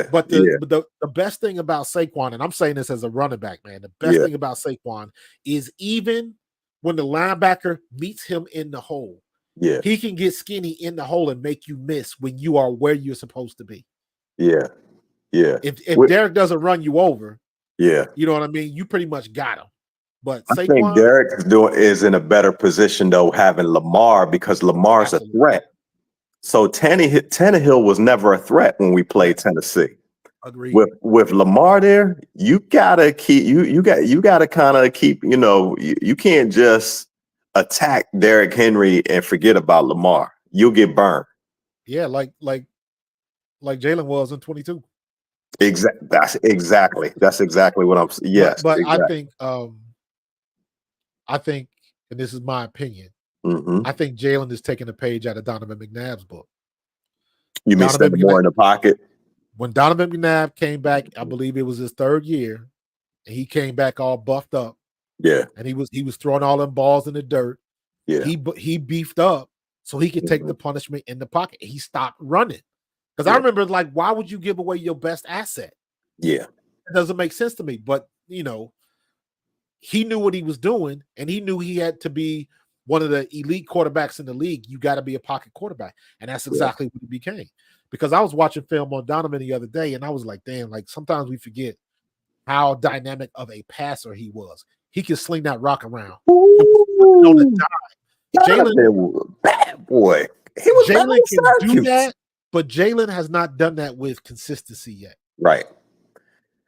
But the best thing about Saquon, and I'm saying this as a running back, man, the best thing about Saquon is even when the linebacker meets him in the hole, he can get skinny in the hole and make you miss when you are where you're supposed to be. Yeah. If Derek doesn't run you over, you know what I mean, you pretty much got him. But I think Derek is in a better position though, having Lamar, because Lamar's a threat. So Tannehill was never a threat when we played Tennessee. Agreed. With Lamar there, you gotta keep you gotta kind of keep, you can't just attack Derrick Henry and forget about Lamar. You'll get burned. Yeah, like Jalen was in 22. That's exactly what I'm saying. Yes. But exactly. I think, and this is my opinion, I think Jalen is taking a page out of Donovan McNabb's book. You mean spend more in the pocket? When Donovan McNabb came back, I believe it was his third year, and he came back all buffed up. Yeah. And he was throwing all them balls in the dirt. Yeah. He beefed up so he could take the punishment in the pocket. He stopped running. Because I remember, like, why would you give away your best asset? Yeah. It doesn't make sense to me. But, he knew what he was doing, and he knew he had to be one of the elite quarterbacks in the league. You got to be a pocket quarterback. And that's exactly what he became. Because I was watching film on Donovan the other day, and I was like, damn, like sometimes we forget how dynamic of a passer he was. He could sling that rock around. On the dime. Jalen, bad boy. Jalen can do that, but Jalen has not done that with consistency yet. Right.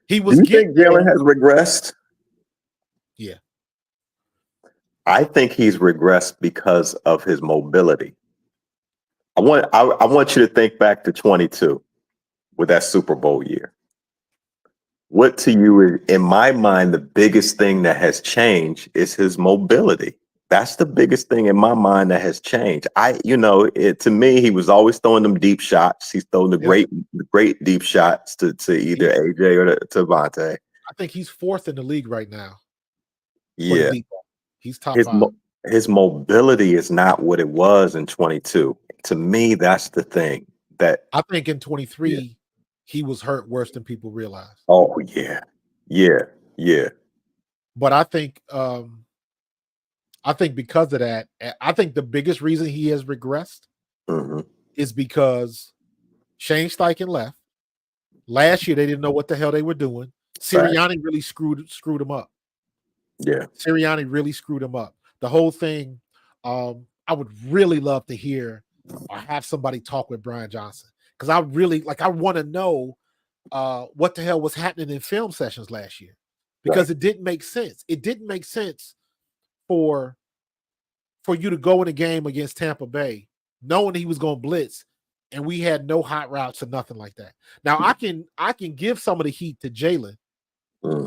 He was. Do you think Jalen has regressed? Yeah. I think he's regressed because of his mobility. I want you to think back to 22 with that Super Bowl year. What to you, in my mind, the biggest thing that has changed is his mobility. That's the biggest thing in my mind that has changed. To me, he was always throwing them deep shots. He's throwing the great deep shots to either AJ or to Vontae. I think he's fourth in the league right now. Yeah. He's top five. His mobility is not what it was in 22. To me, that's the thing that I think in 23 he was hurt worse than people realize. Oh yeah. But I think because of that, I think the biggest reason he has regressed is because Shane Steichen left. Last year they didn't know what the hell they were doing. Sirianni really screwed him up. Yeah. Sirianni really screwed him up. The whole thing, I would really love to hear or have somebody talk with Brian Johnson. because I really I want to know what the hell was happening in film sessions last year, because it didn't make sense. It didn't make sense for you to go in a game against Tampa Bay knowing he was going to blitz, and we had no hot routes or nothing like that. Now I can give some of the heat to Jalen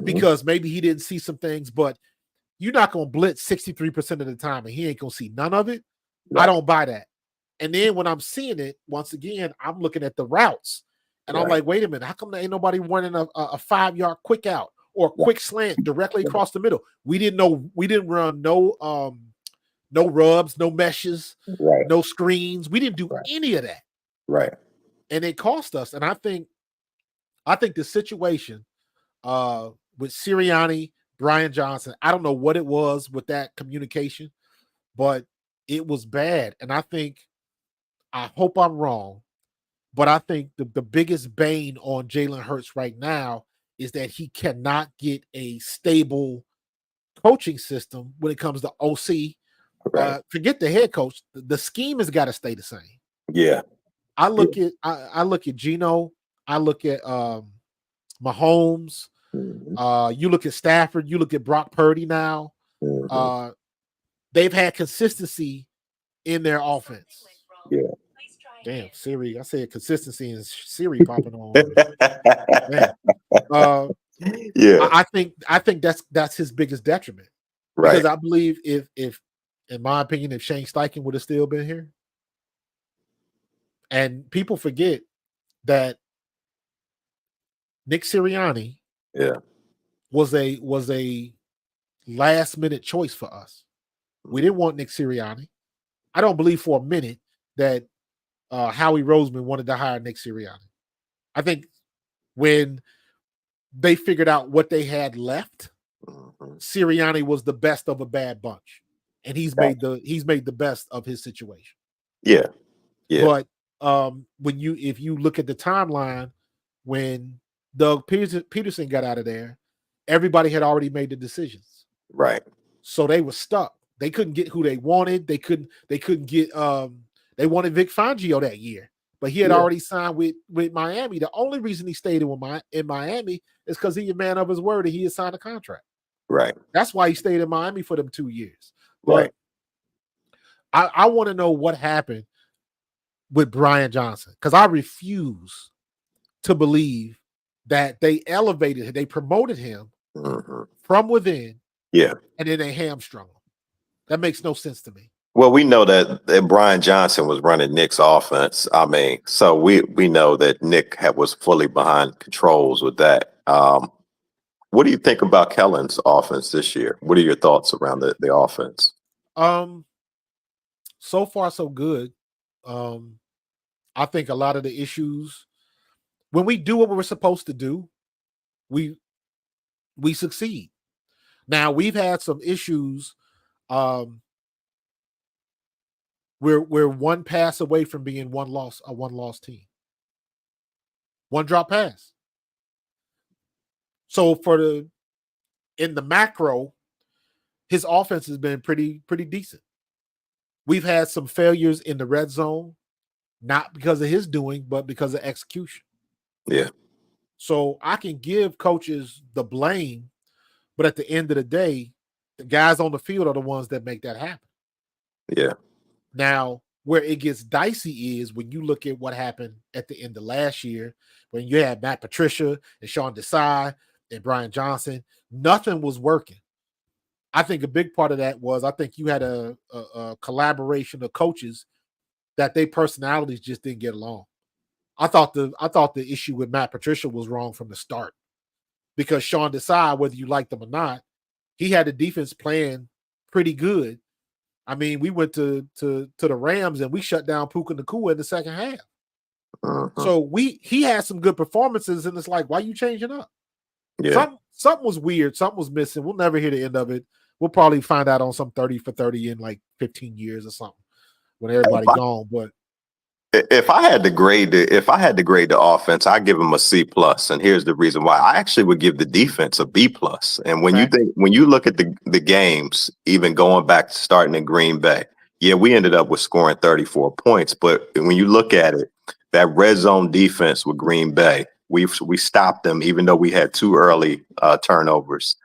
because maybe he didn't see some things, but you're not going to blitz 63% of the time and he ain't going to see none of it. Right. I don't buy that. And then when I'm seeing it, once again, I'm looking at the routes and I'm like, wait a minute, how come there ain't nobody running a 5-yard quick out or a quick slant directly across the middle? We didn't run no rubs, no meshes, no screens. We didn't do any of that. Right. And it cost us. And I think the situation with Sirianni, Brian Johnson, I don't know what it was with that communication, but it was bad. And I hope I'm wrong, but I think the biggest bane on Jalen Hurts right now is that he cannot get a stable coaching system when it comes to OC. Right. Forget the head coach. The scheme has got to stay the same. Yeah. I look at Geno. I look at Mahomes. You look at Stafford. You look at Brock Purdy now. They've had consistency in their offense. Yeah. Damn, Siri. I said consistency and Siri popping on. Yeah. I think that's his biggest detriment. Right. Because I believe if in my opinion, if Shane Steichen would have still been here, and people forget that Nick Sirianni was a last minute choice for us. We didn't want Nick Sirianni. I don't believe for a minute that Howie Roseman wanted to hire Nick Sirianni. I think when they figured out what they had left, Sirianni was the best of a bad bunch. And he's made the best of his situation. Yeah. But if you look at the timeline, when Doug Peterson got out of there, everybody had already made the decisions. Right. So they were stuck. They couldn't get who they wanted. They couldn't get they wanted Vic Fangio that year, but he had already signed with Miami. The only reason he stayed in Miami is because he's a man of his word and he had signed a contract. Right. That's why he stayed in Miami for them 2 years. Right. But I want to know what happened with Brian Johnson, because I refuse to believe that they promoted him from within. Yeah. And then they hamstrung him. That makes no sense to me. Well, we know that Brian Johnson was running Nick's offense. I mean, so we know that Nick was fully behind controls with that. What do you think about Kellen's offense this year? What are your thoughts around the offense? So far so good. I think a lot of the issues, when we do what we're supposed to do, we succeed. Now we've had some issues. We're one pass away from being a one loss team. One drop pass. So in the macro, his offense has been pretty decent. We've had some failures in the red zone, not because of his doing, but because of execution. Yeah. So I can give coaches the blame, but at the end of the day, the guys on the field are the ones that make that happen. Yeah. Now, where it gets dicey is when you look at what happened at the end of last year, when you had Matt Patricia and Sean Desai and Brian Johnson, nothing was working. I think a big part of that was I think you had a collaboration of coaches that their personalities just didn't get along. I thought the issue with Matt Patricia was wrong from the start, because Sean Desai, whether you liked him or not, he had the defense playing pretty good. I mean, we went to the Rams and we shut down Puka Nacua in the second half. So he had some good performances, and it's like, why are you changing up? Yeah. Something was weird. Something was missing. We'll never hear the end of it. We'll probably find out on some 30 for 30 in like 15 years or something when everybody gone. But if I had to grade the offense, I'd give them a C+. And here's the reason why. I actually would give the defense a B+. And when you look at the games, even going back to starting in Green Bay, yeah, we ended up with scoring 34 points. But when you look at it, That red zone defense with Green Bay, we stopped them even though we had 2 early turnovers.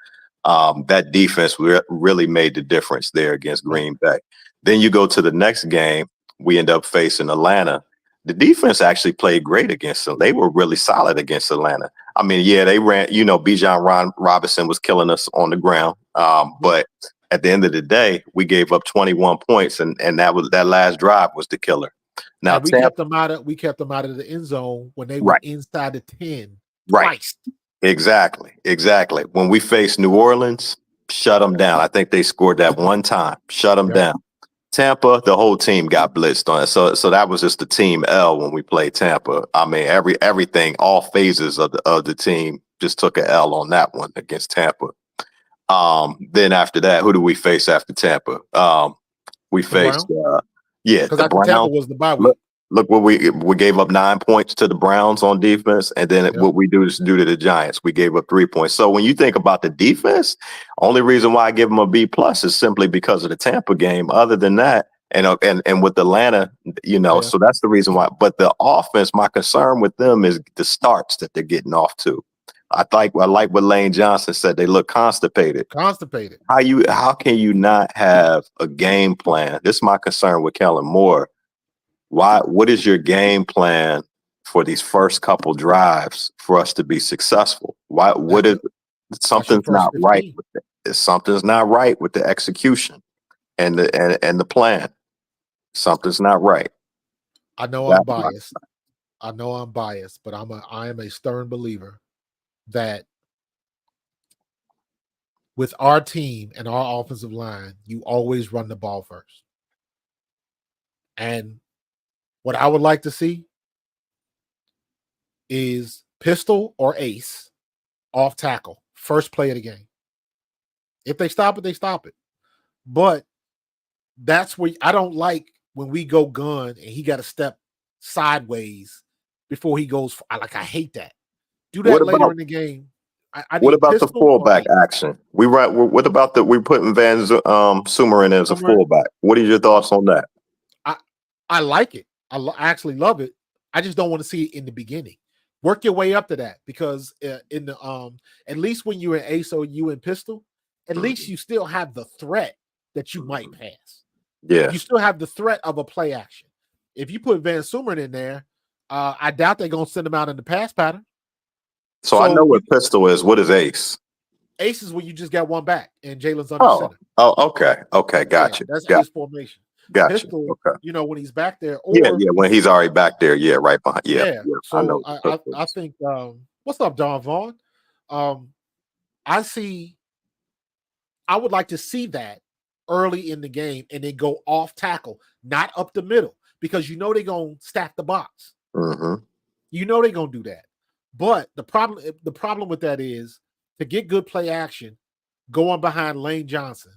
That defense really made the difference there against Green Bay. Then you go to the next game, we end up facing Atlanta. The defense actually played great against them. They were really solid against Atlanta. I mean, yeah, they ran, Bijan Robinson was killing us on the ground. But at the end of the day, we gave up 21 points, and that last drive was the killer. Now we kept them out of the end zone when they were inside the 10 twice. Exactly. When we faced New Orleans, shut them down. I think they scored that one time. Shut them down. Tampa, the whole team got blitzed on it. So that was just the team L when we played Tampa. I mean, everything, all phases of the team just took an L on that one against Tampa. Then after that, who do we face after Tampa? We faced because the Browns. Tampa was the bye week. Look what we gave up 9 points to the Browns on defense, and then what we do to the Giants, we gave up 3 points. So when you think about the defense, only reason why I give them a B+ is simply because of the Tampa game. Other than that, and with Atlanta, so that's the reason why. But the offense, my concern with them is the starts that they're getting off to. I like what Lane Johnson said. They look constipated. How can you not have a game plan? This is my concern with Kellen Moore. What is your game plan for these first couple drives for us to be successful? Something's not right with it. Something's not right with the execution and the plan. Something's not right. I know I'm biased, but I am a stern believer that with our team and our offensive line, you always run the ball first. And what I would like to see is pistol or ace off tackle, first play of the game. If they stop it, they stop it. But that's where I don't like when we go gun and he got to step sideways before he goes. I hate that. Do that later in the game. What about the fullback action? What about we putting Van Sumer in as a fullback? What are your thoughts on that? I like it. I actually love it. I just don't want to see it in the beginning. Work your way up to that because in the at least when you're in ace or you in pistol, at least you still have the threat that you might pass. Yeah, you still have the threat of a play action. If you put Van Sumer in there, I doubt they're gonna send him out in the pass pattern. So I know what pistol is. What is ace? Ace is when you just got one back and Jalen's under center. Oh, okay, gotcha. That's ace formation. Gotcha. Pistol, when he's back there, when he's already back there, right behind. So I think what's up, Don Vaughn? I would like to see that early in the game and then go off tackle, not up the middle, because they're gonna stack the box. Mm-hmm. They're gonna do that. But the problem with that is to get good play action, going behind Lane Johnson.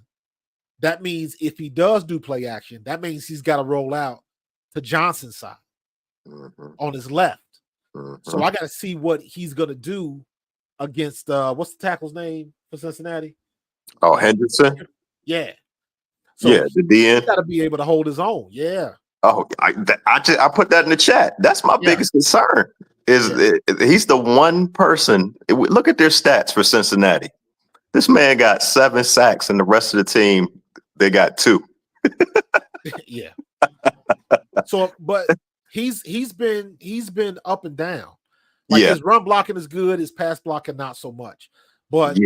That means if he does do play action, that means he's got to roll out to Johnson's side on his left. So I got to see what he's going to do against what's the tackle's name for Cincinnati? Oh, Henderson. Yeah. So the DN. He's got to be able to hold his own. Yeah. Oh, I put that in the chat. That's my biggest concern. He's the one person. Look at their stats for Cincinnati. This man got 7 sacks, and the rest of the team, they got 2. Yeah. So, but he's been up and down. His run blocking is good, his pass blocking not so much. But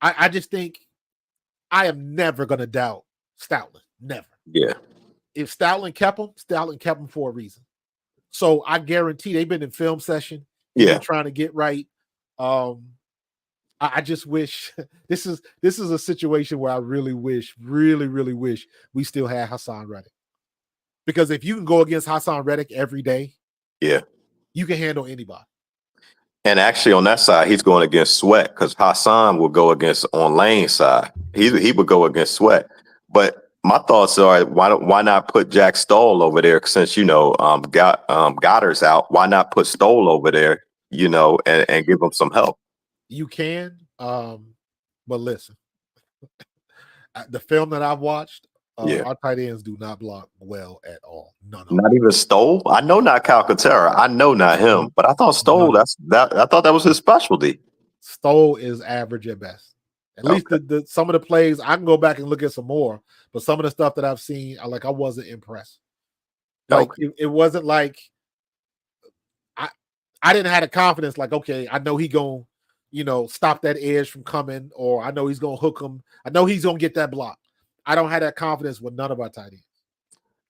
I just think I am never gonna doubt Stoutland. Never. Yeah. If Stoutland kept him for a reason. So I guarantee they've been in film session. They're trying to get right. I just wish this is a situation where I really wish we still had Hassan Reddick. Because if you can go against Hassan Reddick every day, you can handle anybody. And actually on that side, he's going against Sweat because Hassan will go against on Lane's side. He would go against Sweat. But my thoughts are why not put Jack Stoll over there since Goddard's out. Why not put Stoll over there, and give him some help? You can, but listen, the film that I've watched, Yeah. Our tight ends do not block well at all. None of them. Not even Stoll. I know not Calcaterra. I know not him. But I thought Stoll. None. I thought that was his specialty. Stoll is average at best. At least the some of the plays, I can go back and look at some more, but some of the stuff that I've seen, I wasn't impressed. Like it wasn't like I didn't have the confidence. Like, okay, I know he gonna, stop that edge from coming, or I know he's gonna hook him. I know he's gonna get that block. I don't have that confidence with none of our tight ends.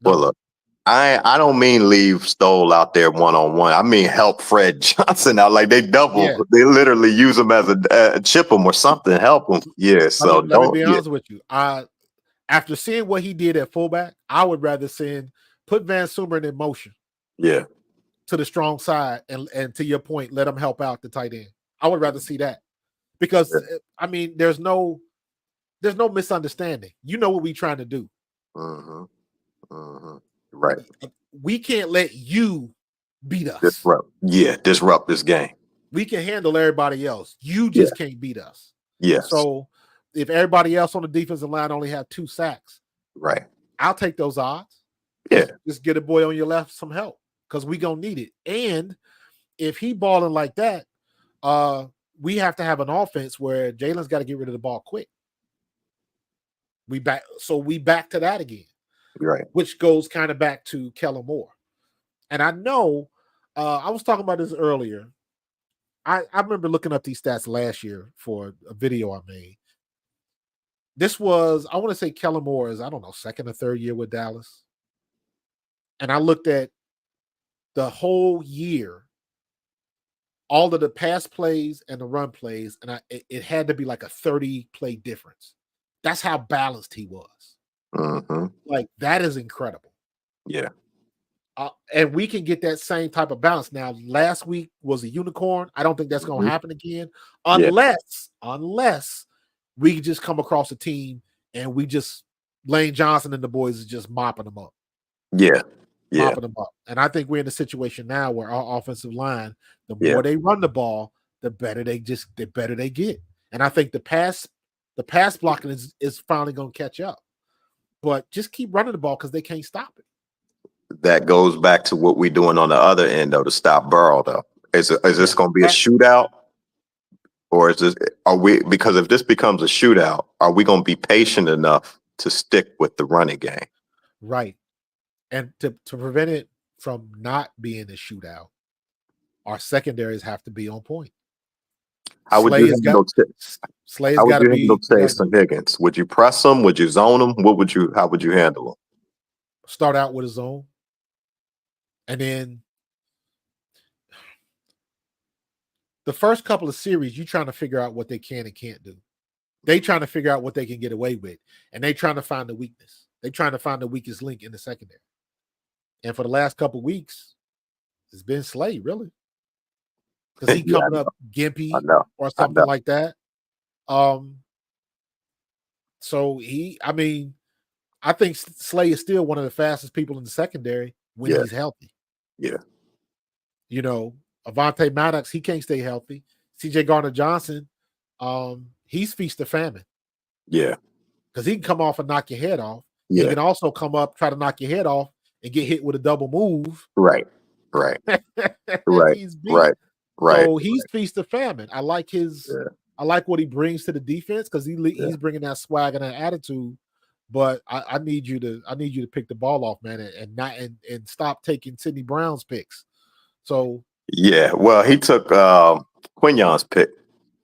Well, look, I don't mean leave Stoll out there one-on-one. I mean help Fred Johnson out. Like they double. Yeah. They literally use him as a chip him or something. Help him. Yeah. So let me be honest with you. After seeing what he did at fullback, I would rather put Van Sumeren in motion. Yeah. To the strong side, and to your point, let him help out the tight end. I would rather see that because I mean, there's no misunderstanding. You know what we're trying to do. Mm-hmm. Mm-hmm. Right. We can't let you beat us. Disrupt this game. We can handle everybody else. You just can't beat us. Yes. So if everybody else on the defensive line only have 2 sacks, right, I'll take those odds. Yeah. Just get a boy on your left some help because we gonna need it. And if he balling like that, we have to have an offense where Jalen's got to get rid of the ball quick. We back to that again. Right. Which goes kind of back to Kellen Moore. And I know I was talking about this earlier. I remember looking up these stats last year for a video I made. This was, I want to say Kellen Moore is, I don't know, second or third year with Dallas. And I looked at the whole year, all of the pass plays and the run plays, and it had to be like a 30-play difference. That's how balanced he was. Mm-hmm. Like, that is incredible. Yeah. And we can get that same type of balance. Now, last week was a unicorn. I don't think that's going to happen again unless we just come across a team and we just, Lane Johnson and the boys is just mopping them up. Mopping them up. And I think we're in a situation now where our offensive line, the more they run the ball, the better they get. And I think the pass blocking is finally going to catch up. But just keep running the ball because they can't stop it. That goes back to what we're doing on the other end, though, to stop Burrow, though. Is this going to be a shootout? Or because if this becomes a shootout, are we going to be patient enough to stick with the running game? Right. And to prevent it from not being a shootout, our secondaries have to be on point. How would you handle Chase and Higgins? Would you press them? Would you zone them? How would you handle them? Start out with a zone. And then the first couple of series, you're trying to figure out what they can and can't do. They trying to figure out what they can get away with. And they trying to find the weakness. They trying to find the weakest link in the secondary. And for the last couple of weeks, it's been Slay, really. Because he coming up gimpy or something like that. So I think Slay is still one of the fastest people in the secondary when he's healthy. Yeah. Avonte Maddox, he can't stay healthy. CJ Gardner-Johnson, he's feast or famine. Yeah. Because he can come off and knock your head off. Yeah. He can also come up, try to knock your head off, and get hit with a double move. Right. Right. Right. So he's feast or famine. I like I like what he brings to the defense because he's bringing that swag and that attitude. But I need you to pick the ball off, man, and stop taking Sidney Brown's picks. So well, he took Quignon's pick.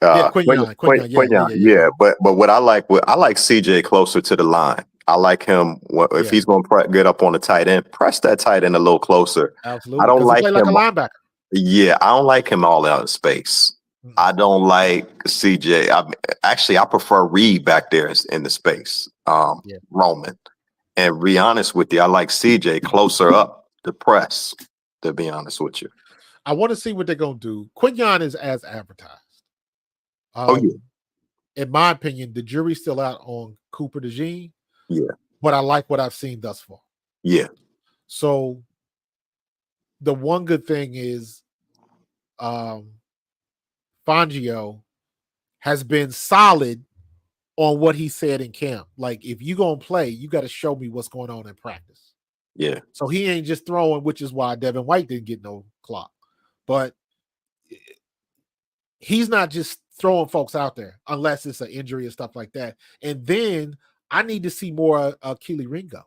Quignon. Yeah. But what I like CJ closer to the line. I like him if he's going to get up on the tight end, press that tight end a little closer. Absolutely. I don't like him like a linebacker. Yeah, I don't like him all out of space. Mm-hmm. I don't like CJ. I prefer Reed back there in the space. Roman. And be honest with you, I like CJ closer up the press, to be honest with you. I want to see what they're going to do. Quignon is as advertised. In my opinion, the jury's still out on Cooper DeJean. Yeah. But I like what I've seen thus far. Yeah. So the one good thing is Fangio has been solid on what he said in camp. Like, if you gonna play, you got to show me what's going on in practice. Yeah. So he ain't just throwing, which is why Devin White didn't get no clock. But he's not just throwing folks out there unless it's an injury and stuff like that. And then I need to see more of Keely Ringo.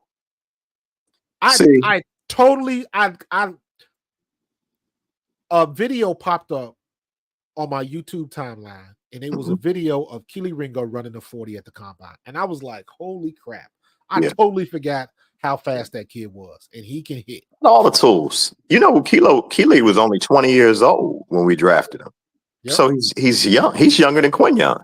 I totally a video popped up on my YouTube timeline, and it was a video of Keely Ringo running the 40 at the combine. And I was like, holy crap. I totally forgot how fast that kid was, and he can hit. All the tools. You know, Keely was only 20 years old when we drafted him. Yep. So he's young. He's younger than Quinyon.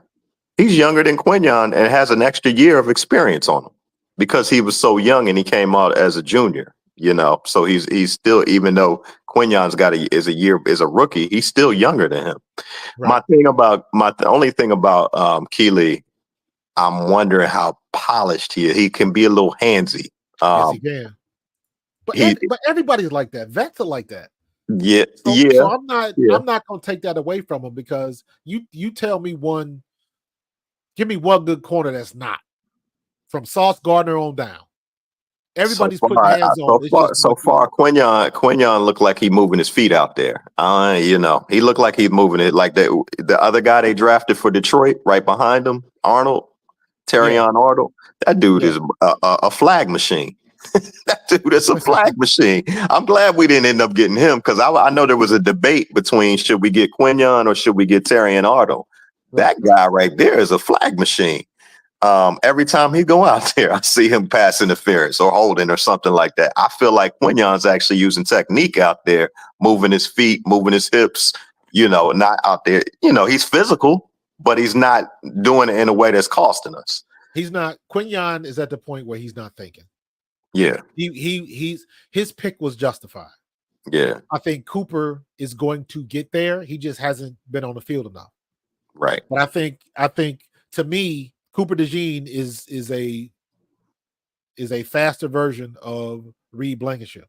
He's younger than Quinyon and has an extra year of experience on him because he was so young and he came out as a junior, you know. So he's still, even though Quinyon's is a rookie, he's still younger than him. Right. The only thing about Keely, I'm wondering how polished he is. He can be a little handsy. Yes, he can. But everybody's like that. Vets are like that. Yeah, So I'm not gonna take that away from him, because you tell me give me one good corner that's not, from Sauce Gardner on down. Everybody's putting hands on. So far, Quinyon looked like he moving his feet out there. You know, he looked like he's moving it like the other guy they drafted for Detroit right behind him, Terrion Arnold. That dude is a flag machine. That dude is a flag machine. I'm glad we didn't end up getting him, because I know there was a debate between should we get Quinyon or should we get Terrion Arnold. That guy right there is a flag machine. Every time he go out there, I see him pass interference or holding or something like that. I feel like Quinyon's actually using technique out there, moving his feet, moving his hips, you know, not out there. You know, he's physical, but he's not doing it in a way that's costing us. He's not. Quinyon is at the point where he's not thinking. Yeah. His pick was justified. Yeah. I think Cooper is going to get there. He just hasn't been on the field enough. Right. But I think to me, Cooper DeJean is a faster version of Reed Blankenship.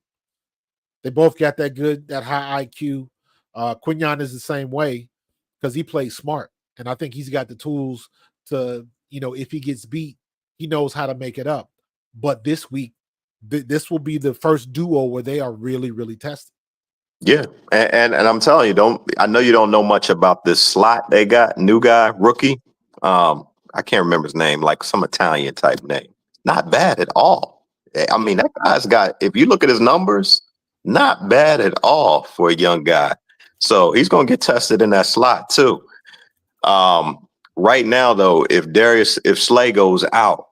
They both got that high IQ. Quinyon is the same way because he plays smart, and I think he's got the tools to, you know, if he gets beat, he knows how to make it up. But this week, this will be the first duo where they are really, really tested. Yeah, and I'm telling you, I know you don't know much about this slot they got, new guy, rookie. I can't remember his name, like some Italian type name. Not bad at all. I mean, that guy's got, if you look at his numbers, not bad at all for a young guy. So he's going to get tested in that slot too. Right now, though, if Slay goes out,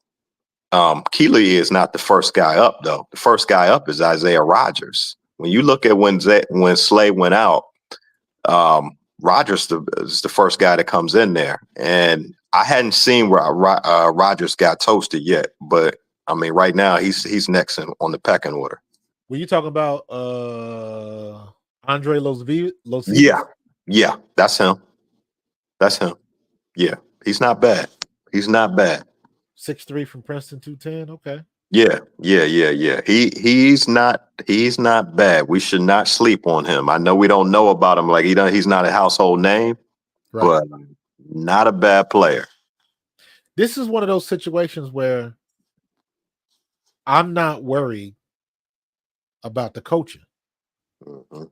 Keely is not the first guy up, though. The first guy up is Isaiah Rodgers. When you look at when Slay went out, Rodgers is the first guy that comes in there. And I hadn't seen where Rodgers got toasted yet, but I mean, right now he's next on the pecking order. Were you talking about Andre Losvie? Yeah, that's him. Yeah, he's not bad. 6'3" from Princeton, 210. Okay. Yeah. He's not bad. We should not sleep on him. I know we don't know about him, like he's not a household name, right, but not a bad player. This is one of those situations where I'm not worried about the coaching. Mm-hmm.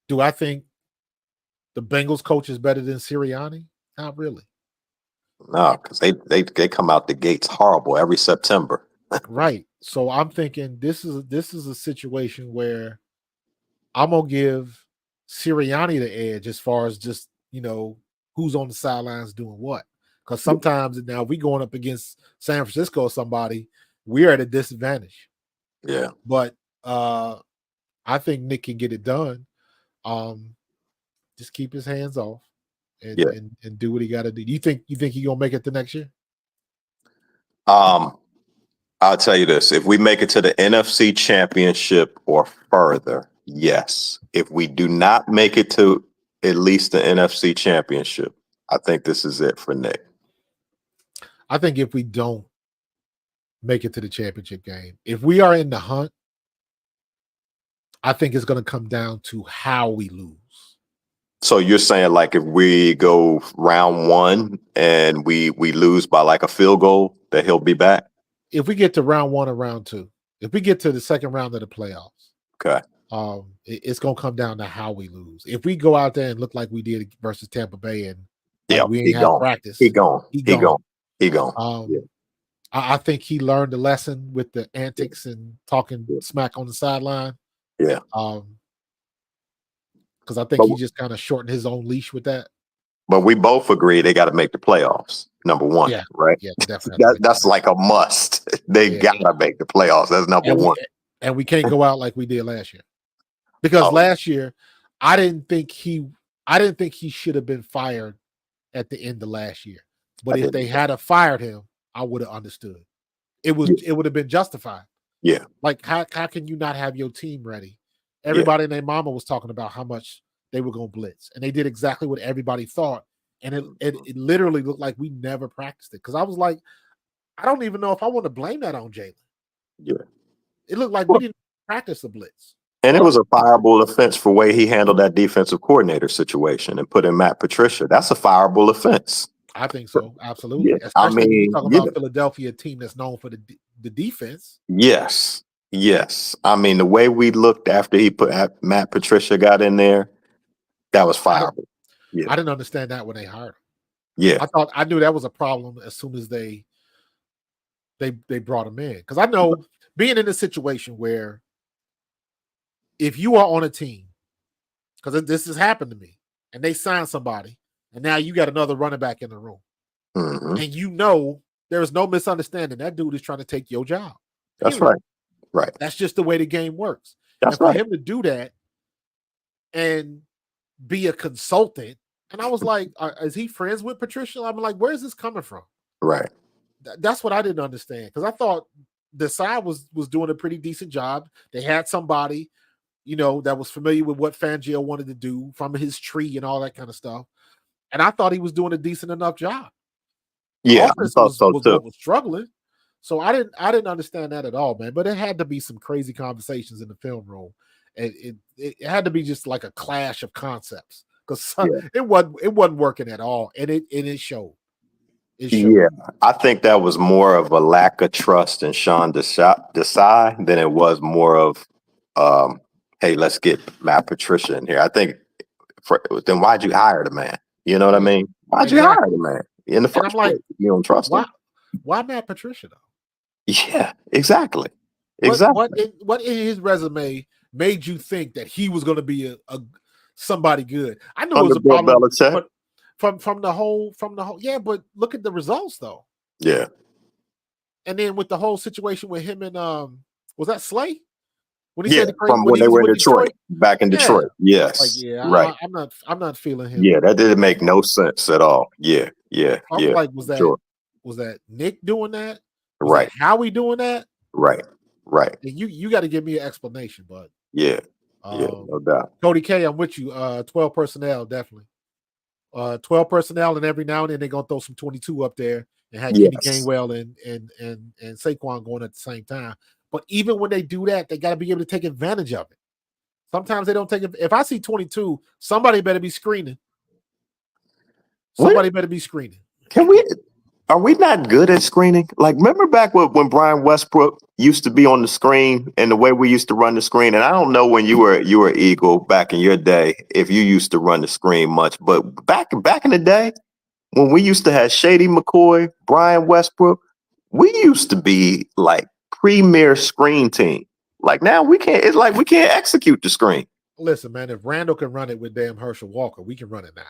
Do I think the Bengals coach is better than Sirianni? Not really. No, because they come out the gates horrible every September. Right. So I'm thinking this is a situation where I'm gonna give Sirianni the edge as far as just, you know, who's on the sidelines doing what. Because sometimes now we going up against San Francisco or somebody, we're at a disadvantage. Yeah. But I think Nick can get it done. Just keep his hands off and do what he got to do. You think he gonna make it the next year? I'll tell you this: if we make it to the NFC Championship or further, yes. If we do not make it to at least the NFC Championship, I think this is it for Nick. I think if we don't make it to the championship game, if we are in the hunt, I think it's going to come down to how we lose. So you're saying like if we go round 1 and we lose by like a field goal, that he'll be back? If we get to round 1 or round 2, if we get to the second round of the playoffs, Okay. it's gonna come down to how we lose. If we go out there and look like we did versus Tampa Bay and like Yeah, we he ain't have gone. practice, He gone. he He gone. gone. He gone. Yeah. I think he learned the lesson with the antics and talking smack on the sideline. Yeah. Because I think But, he just kind of shortened his own leash with that. but we both agree they got to make the playoffs. Number 1, Yeah, right? yeah, definitely. That's like a must. They Yeah. gotta make the playoffs. That's number And 1. we can't go out like we did last year. Because last year, I didn't think he should have been fired at the end of last year. But if they had have fired him, I would have understood. It would have been justified. Yeah. Like how can you not have your team ready? Everybody and their mama was talking about how much they were going to blitz, and they did exactly what everybody thought. And it literally looked like we never practiced it. Because I was like, I don't even know if I want to blame that on Jalen. Yeah. It looked like we didn't practice the blitz. And it was a fireable offense for the way he handled that defensive coordinator situation and put in Matt Patricia. That's a fireable offense. I think so. Absolutely. Yeah. Especially when you talk about Philadelphia, a team that's known for the defense. Yes. Yes. I mean, the way we looked after Matt Patricia got in there, that was fireable. I didn't understand that when they hired him. Yeah. I knew that was a problem as soon as they brought him in. Because I know being in a situation where if you are on a team, because this has happened to me, and they sign somebody, and now you got another running back in the room, and you know there is no misunderstanding. That dude is trying to take your job. That's right. Right. That's just the way the game works. That's and for him to do that and be a consultant, and I was like, is he friends with Patricia? I'm like, where is this coming from? Right. That's what I didn't understand, because I thought the side was doing a pretty decent job. They had somebody, that was familiar with what Fangio wanted to do from his tree and all that kind of stuff. And I thought he was doing a decent enough job. Yeah, I thought so too. What was struggling. So I didn't understand that at all, man. But it had to be some crazy conversations in the film room. It had to be just like a clash of concepts, because it wasn't working at all, and it showed. Yeah, I think that was more of a lack of trust in Sean Desai than it was more of, hey, let's get Matt Patricia in here. I think then why'd you hire the man? You know what I mean? Why'd you hire the man in the first place? You don't trust him. Why Matt Patricia though? Yeah, exactly. What in his resume made you think that he was going to be a somebody good? I know it was a problem, but from the whole, yeah. But look at the results though. Yeah. And then with the whole situation with him and was that Slay? When he said when they were in Detroit, back in Detroit. Yes. Like, right. I'm not feeling him. Yeah, that didn't make no sense at all. Yeah. I was like, was that Nick doing that? Was right. That Howie doing that? Right. And you got to give me an explanation, bud. Yeah. No doubt. Cody K, I'm with you. 12 personnel, definitely. 12 personnel, and every now and then they're gonna throw some 22 up there and have Kenny Gainwell and Saquon going at the same time. But even when they do that, they got to be able to take advantage of it. Sometimes they don't take it. If I see 22, somebody better be screening. Somebody better be screening. Are we not good at screening? Like, remember back when Brian Westbrook used to be on the screen and the way we used to run the screen? And I don't know when you were Eagle back in your day, if you used to run the screen much, but back in the day when we used to have Shady McCoy, Brian Westbrook, we used to be like premier screen team. Like now we can't. It's like we can't execute the screen. Listen, man, if Randall can run it with damn Herschel Walker, we can run it now.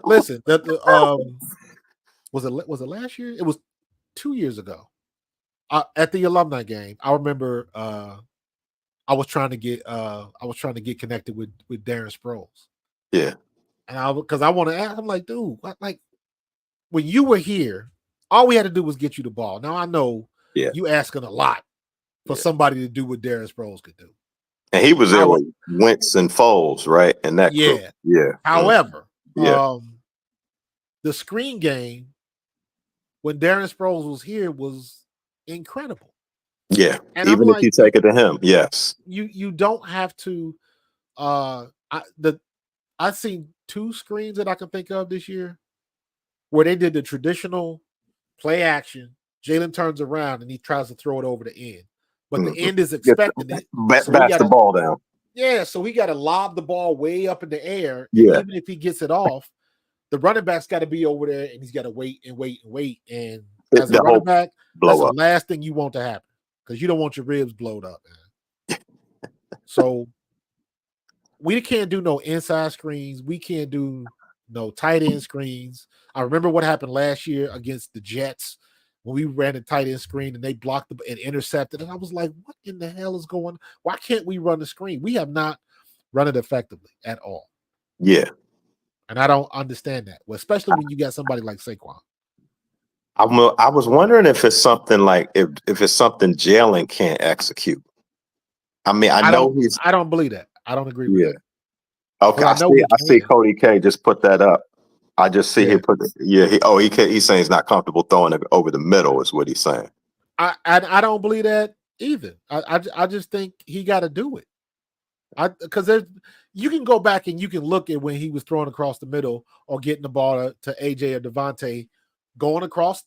Listen, was it last year? It was 2 years ago. At the alumni game, I remember I was trying to get connected with Darren Sproles. Yeah, and because I want to ask, I'm like, dude, like when you were here, all we had to do was get you the ball. Now I know you asking a lot for somebody to do what Darren Sproles could do. And he was there with Wentz and Foles, right? And that group. Yeah. However, the screen game when Darren Sproles was here was incredible. Yeah. And even if you take it to him, yes. You don't have to I've seen 2 screens that I can think of this year where they did the traditional play action. Jalen turns around and he tries to throw it over the end, but the end is expecting it. So he Bats got the to, ball down. yeah, so he got to lob the ball way up in the air. And Yeah. even if he gets it off, the running back's got to be over there and he's got to wait and wait and wait. And as a The running whole back, blow that's the up. last thing you want to happen because you don't want your ribs blowed up, man. So we can't do no inside screens. We can't do no tight end screens. I remember what happened last year against the Jets when we ran a tight end screen and they blocked and intercepted. And I was like, what in the hell is going on? Why can't we run the screen? We have not run it effectively at all. Yeah. And I don't understand that. Well, especially when you got somebody like Saquon. I was wondering if it's something like if it's something Jalen can't execute. I mean, I know he's I don't believe that. I don't agree with that. Okay, I know he I see can. Cody K just put that up. I just see he put he's saying he's not comfortable throwing it over the middle is what he's saying. I don't believe that either. I just think he got to do it. Because you can go back and you can look at when he was throwing across the middle or getting the ball to AJ or Devontae going across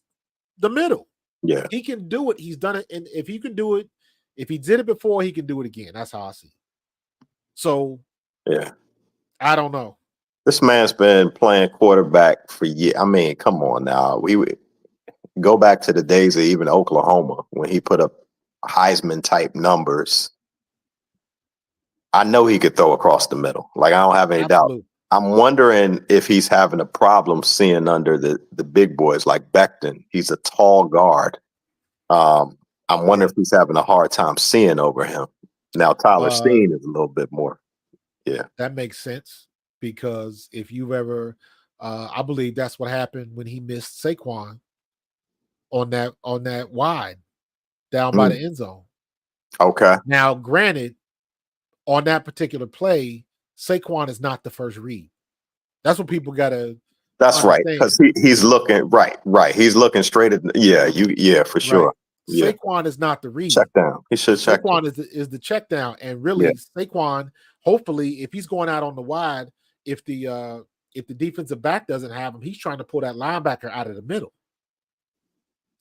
the middle. Yeah. He can do it. He's done it. And if he can do it, if he did it before, he can do it again. That's how I see it. So, yeah. I don't know. This man's been playing quarterback for years. I mean, come on now. We would go back to the days of even Oklahoma when he put up Heisman type numbers. I know he could throw across the middle. Like, I don't have any doubt. I'm wondering if he's having a problem seeing under the big boys like Becton. He's a tall guard. I'm wondering if he's having a hard time seeing over him. Now, Tyler Steen is a little bit more. Yeah. That makes sense because if you've ever, I believe that's what happened when he missed Saquon on that wide down by the end zone. Okay. Now, granted, on that particular play, Saquon is not the first read. That's what people got to. That's right, because he's looking right. He's looking straight at for sure. Right. Yeah. Saquon is not the read. Check down. He should check. Saquon is the check down, and really Saquon. Hopefully, if he's going out on the wide, if the defensive back doesn't have him, he's trying to pull that linebacker out of the middle.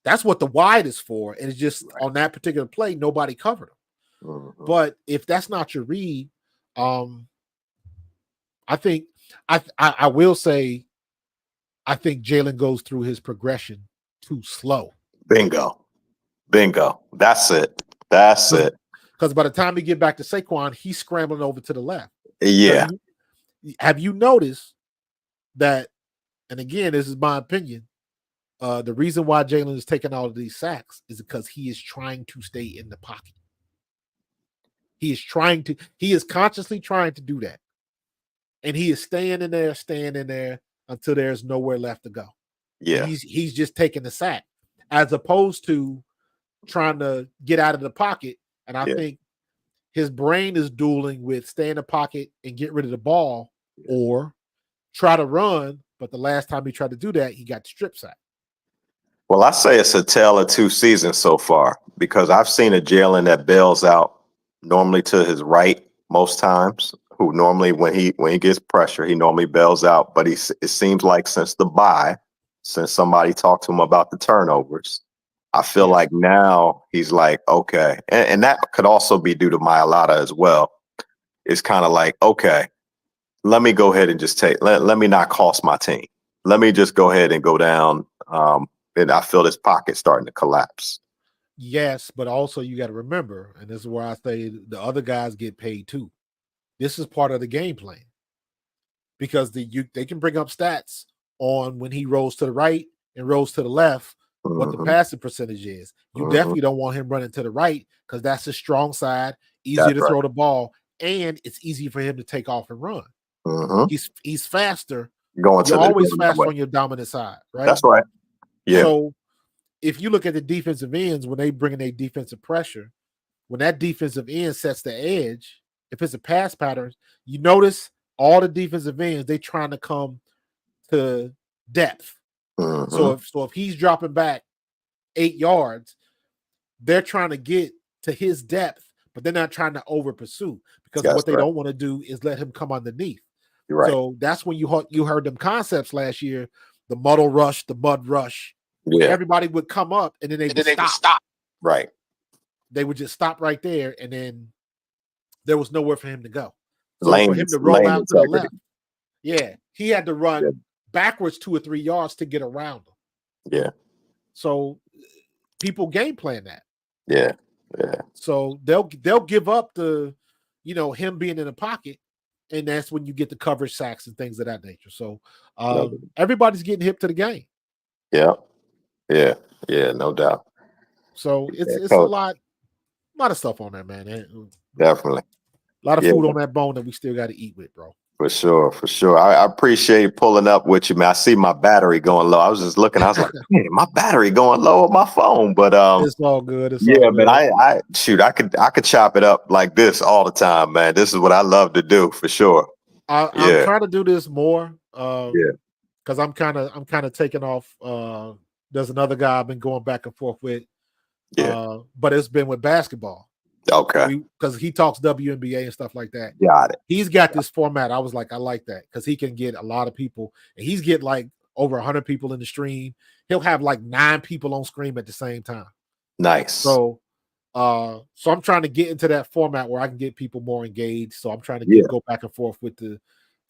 That's what the wide is for, and it's just on that particular play, nobody covered him. Mm-hmm. But if that's not your read, I think I will say, I think Jalen goes through his progression too slow. Bingo. That's it. Because by the time you get back to Saquon, he's scrambling over to the left. Yeah. Have you noticed that? And again, this is my opinion. The reason why Jalen is taking all of these sacks is because he is trying to stay in the pocket. He is consciously trying to do that. And he is staying in there until there's nowhere left to go. Yeah. And he's just taking the sack as opposed to trying to get out of the pocket. And I think his brain is dueling with stay in the pocket and get rid of the ball or try to run. But the last time he tried to do that, he got strip sack. Well, I say it's a tale of 2 seasons so far because I've seen a Jalen that bails out normally to his right most times, who normally when he gets pressure, he normally bails out. But it seems like since the bye, since somebody talked to him about the turnovers, I feel like now he's like, okay. And that could also be due to Mailata as well. It's kind of like, okay, let me go ahead and just let me not cost my team. Let me just go ahead and go down. And I feel this pocket starting to collapse. Yes, but also you got to remember, and this is where I say the other guys get paid too. This is part of the game plan because they can bring up stats on when he rolls to the right and rolls to the left, what the passing percentage is. You definitely don't want him running to the right because that's his strong side, easier to throw the ball, and it's easy for him to take off and run. He's faster. You're always faster on your dominant side, right? That's right. Yeah. So if you look at the defensive ends, when they bring in a defensive pressure, when that defensive end sets the edge, if it's a pass pattern, you notice all the defensive ends, they trying to come to depth. So if he's dropping back 8 yards, they're trying to get to his depth, but they're not trying to over pursue because That's what they right. don't want to do is let him come underneath. You're right. So that's when you heard them concepts last year, the muddle rush, the mud rush, where Yeah. everybody would come up and then they would stop. Right. They would just stop right there, and then there was nowhere for him to go. So for him to roll lane out to the integrity. left, yeah, he had to run Yeah. backwards 2 or 3 yards to get around them. Yeah. So people game plan that. Yeah. Yeah. So they'll give up the, him being in the pocket, and that's when you get the coverage sacks and things of that nature. So everybody's getting hip to the game. Yeah. Yeah. Yeah. No doubt. So it's a Coach. lot of stuff on there, man. Definitely. A lot of food on that bone that we still got to eat with, bro. For sure, for sure. I appreciate pulling up with you, man. I see my battery going low. I was just looking. I was like, man, my battery going low on my phone. But it's all good. It's yeah, all good. man. I could chop it up like this all the time, man. This is what I love to do for sure. I'm trying to do this more. Because I'm kind of taking off. There's another guy I've been going back and forth with. But it's been with basketball. Okay. Because he talks WNBA and stuff like that. Got it. He's got this format. I was like, I like that because he can get a lot of people, and he's get like over 100 people in the stream. He'll have like 9 people on stream at the same time. Nice. So I'm trying to get into that format where I can get people more engaged. So I'm trying to go back and forth with the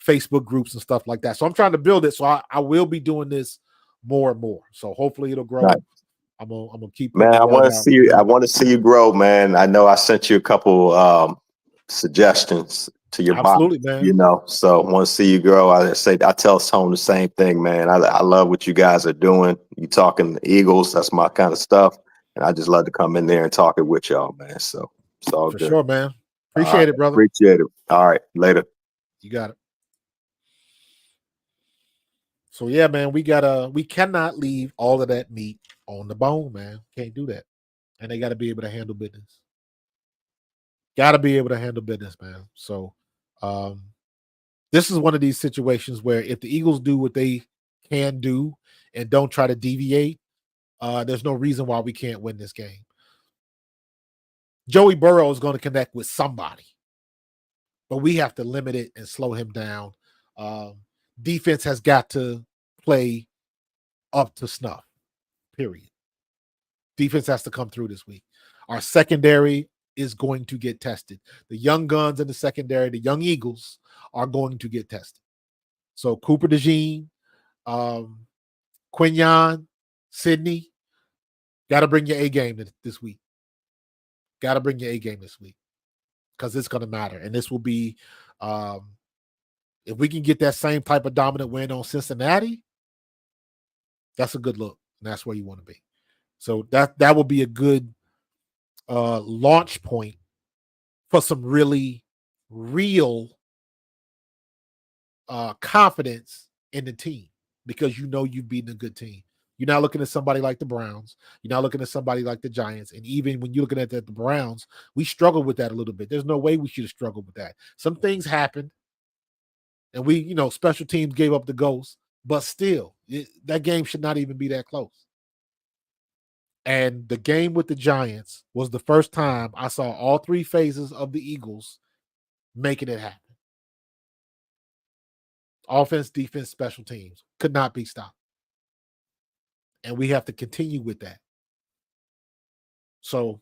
Facebook groups and stuff like that. So I'm trying to build it. So I will be doing this more and more. So hopefully it'll grow. Nice. I'm gonna keep. Man, I want to see you. I want to see you grow, man. I know I sent you a couple suggestions to your absolutely, body, man. So I want to see you grow. I tell Tone the same thing, man. I love what you guys are doing. You talking the Eagles, that's my kind of stuff, and I just love to come in there and talk it with y'all, man. So it's all good. For sure, man. Appreciate it, brother. Appreciate it. All right, later. You got it. So yeah, man, we cannot leave all of that meat on the bone, man. Can't do that. And they got to be able to handle business. Got to be able to handle business, man. So this is one of these situations where if the Eagles do what they can do and don't try to deviate, there's no reason why we can't win this game. Joey Burrow is going to connect with somebody, but we have to limit it and slow him down. Defense has got to play up to snuff, period. Defense has to come through this week. Our secondary is going to get tested. The young guns in the secondary, the young Eagles, are going to get tested. So Cooper DeJean, Quinyon, Sydney, got to bring your A game this week. Got to bring your A game this week because it's going to matter. And this will be if we can get that same type of dominant win on Cincinnati, that's a good look. And that's where you want to be. So that will be a good launch point for some really real confidence in the team because you've beaten a good team. You're not looking at somebody like the Browns. You're not looking at somebody like the Giants. And even when you're looking at the Browns, we struggled with that a little bit. There's no way we should have struggled with that. Some things happened. And we, special teams gave up the ghost, but still, that game should not even be that close. And the game with the Giants was the first time I saw all 3 phases of the Eagles making it happen. Offense, defense, special teams could not be stopped. And we have to continue with that. So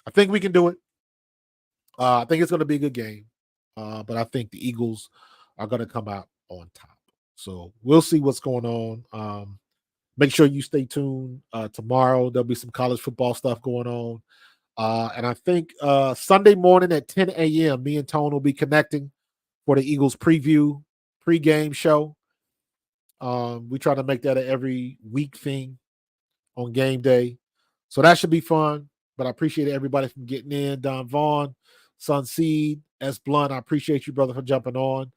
I think we can do it. I think it's going to be a good game. But I think the Eagles are going to come out on top. So we'll see what's going on. Make sure you stay tuned. Tomorrow, there'll be some college football stuff going on. And I think Sunday morning at 10 a.m., me and Tone will be connecting for the Eagles pregame show. We try to make that an every week thing on game day. So that should be fun. But I appreciate everybody from getting in. Don Vaughn, Sun Seed, S. Blunt. I appreciate you, brother, for jumping on.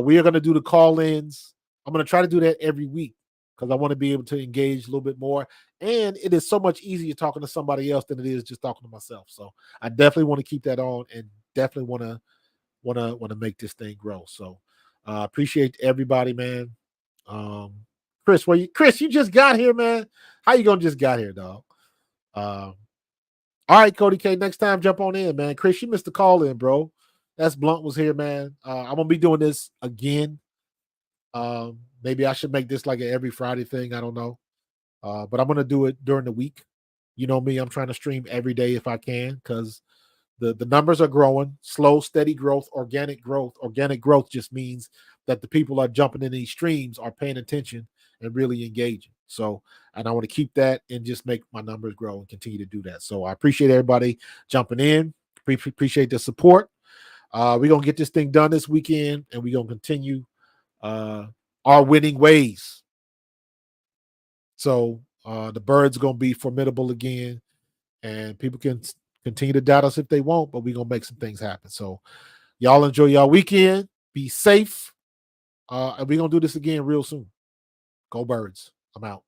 We are going to do the call-ins. I'm going to try to do that every week because I want to be able to engage a little bit more. And it is so much easier talking to somebody else than it is just talking to myself. So I definitely want to keep that on and definitely want to make this thing grow. So appreciate everybody, man. Chris, you just got here, man. How you gonna just got here, dog? All right, Cody K. Next time, jump on in, man. Chris, you missed the call in, bro. That's Blunt was here, man. I'm gonna be doing this again. Maybe I should make this like an every Friday thing. I don't know. But I'm gonna do it during the week. You know me, I'm trying to stream every day if I can, because the numbers are growing, slow, steady growth, organic growth. Organic growth just means that the people are jumping in these streams are paying attention and really engaging. So, and I want to keep that and just make my numbers grow and continue to do that. So I appreciate everybody jumping in. Appreciate the support. We're gonna get this thing done this weekend, and we're gonna continue our winning ways. So the Birds gonna be formidable again, and people can continue to doubt us if they want, but we're gonna make some things happen. So y'all enjoy y'all weekend. Be safe. And we're gonna do this again real soon. Go Birds. I'm out.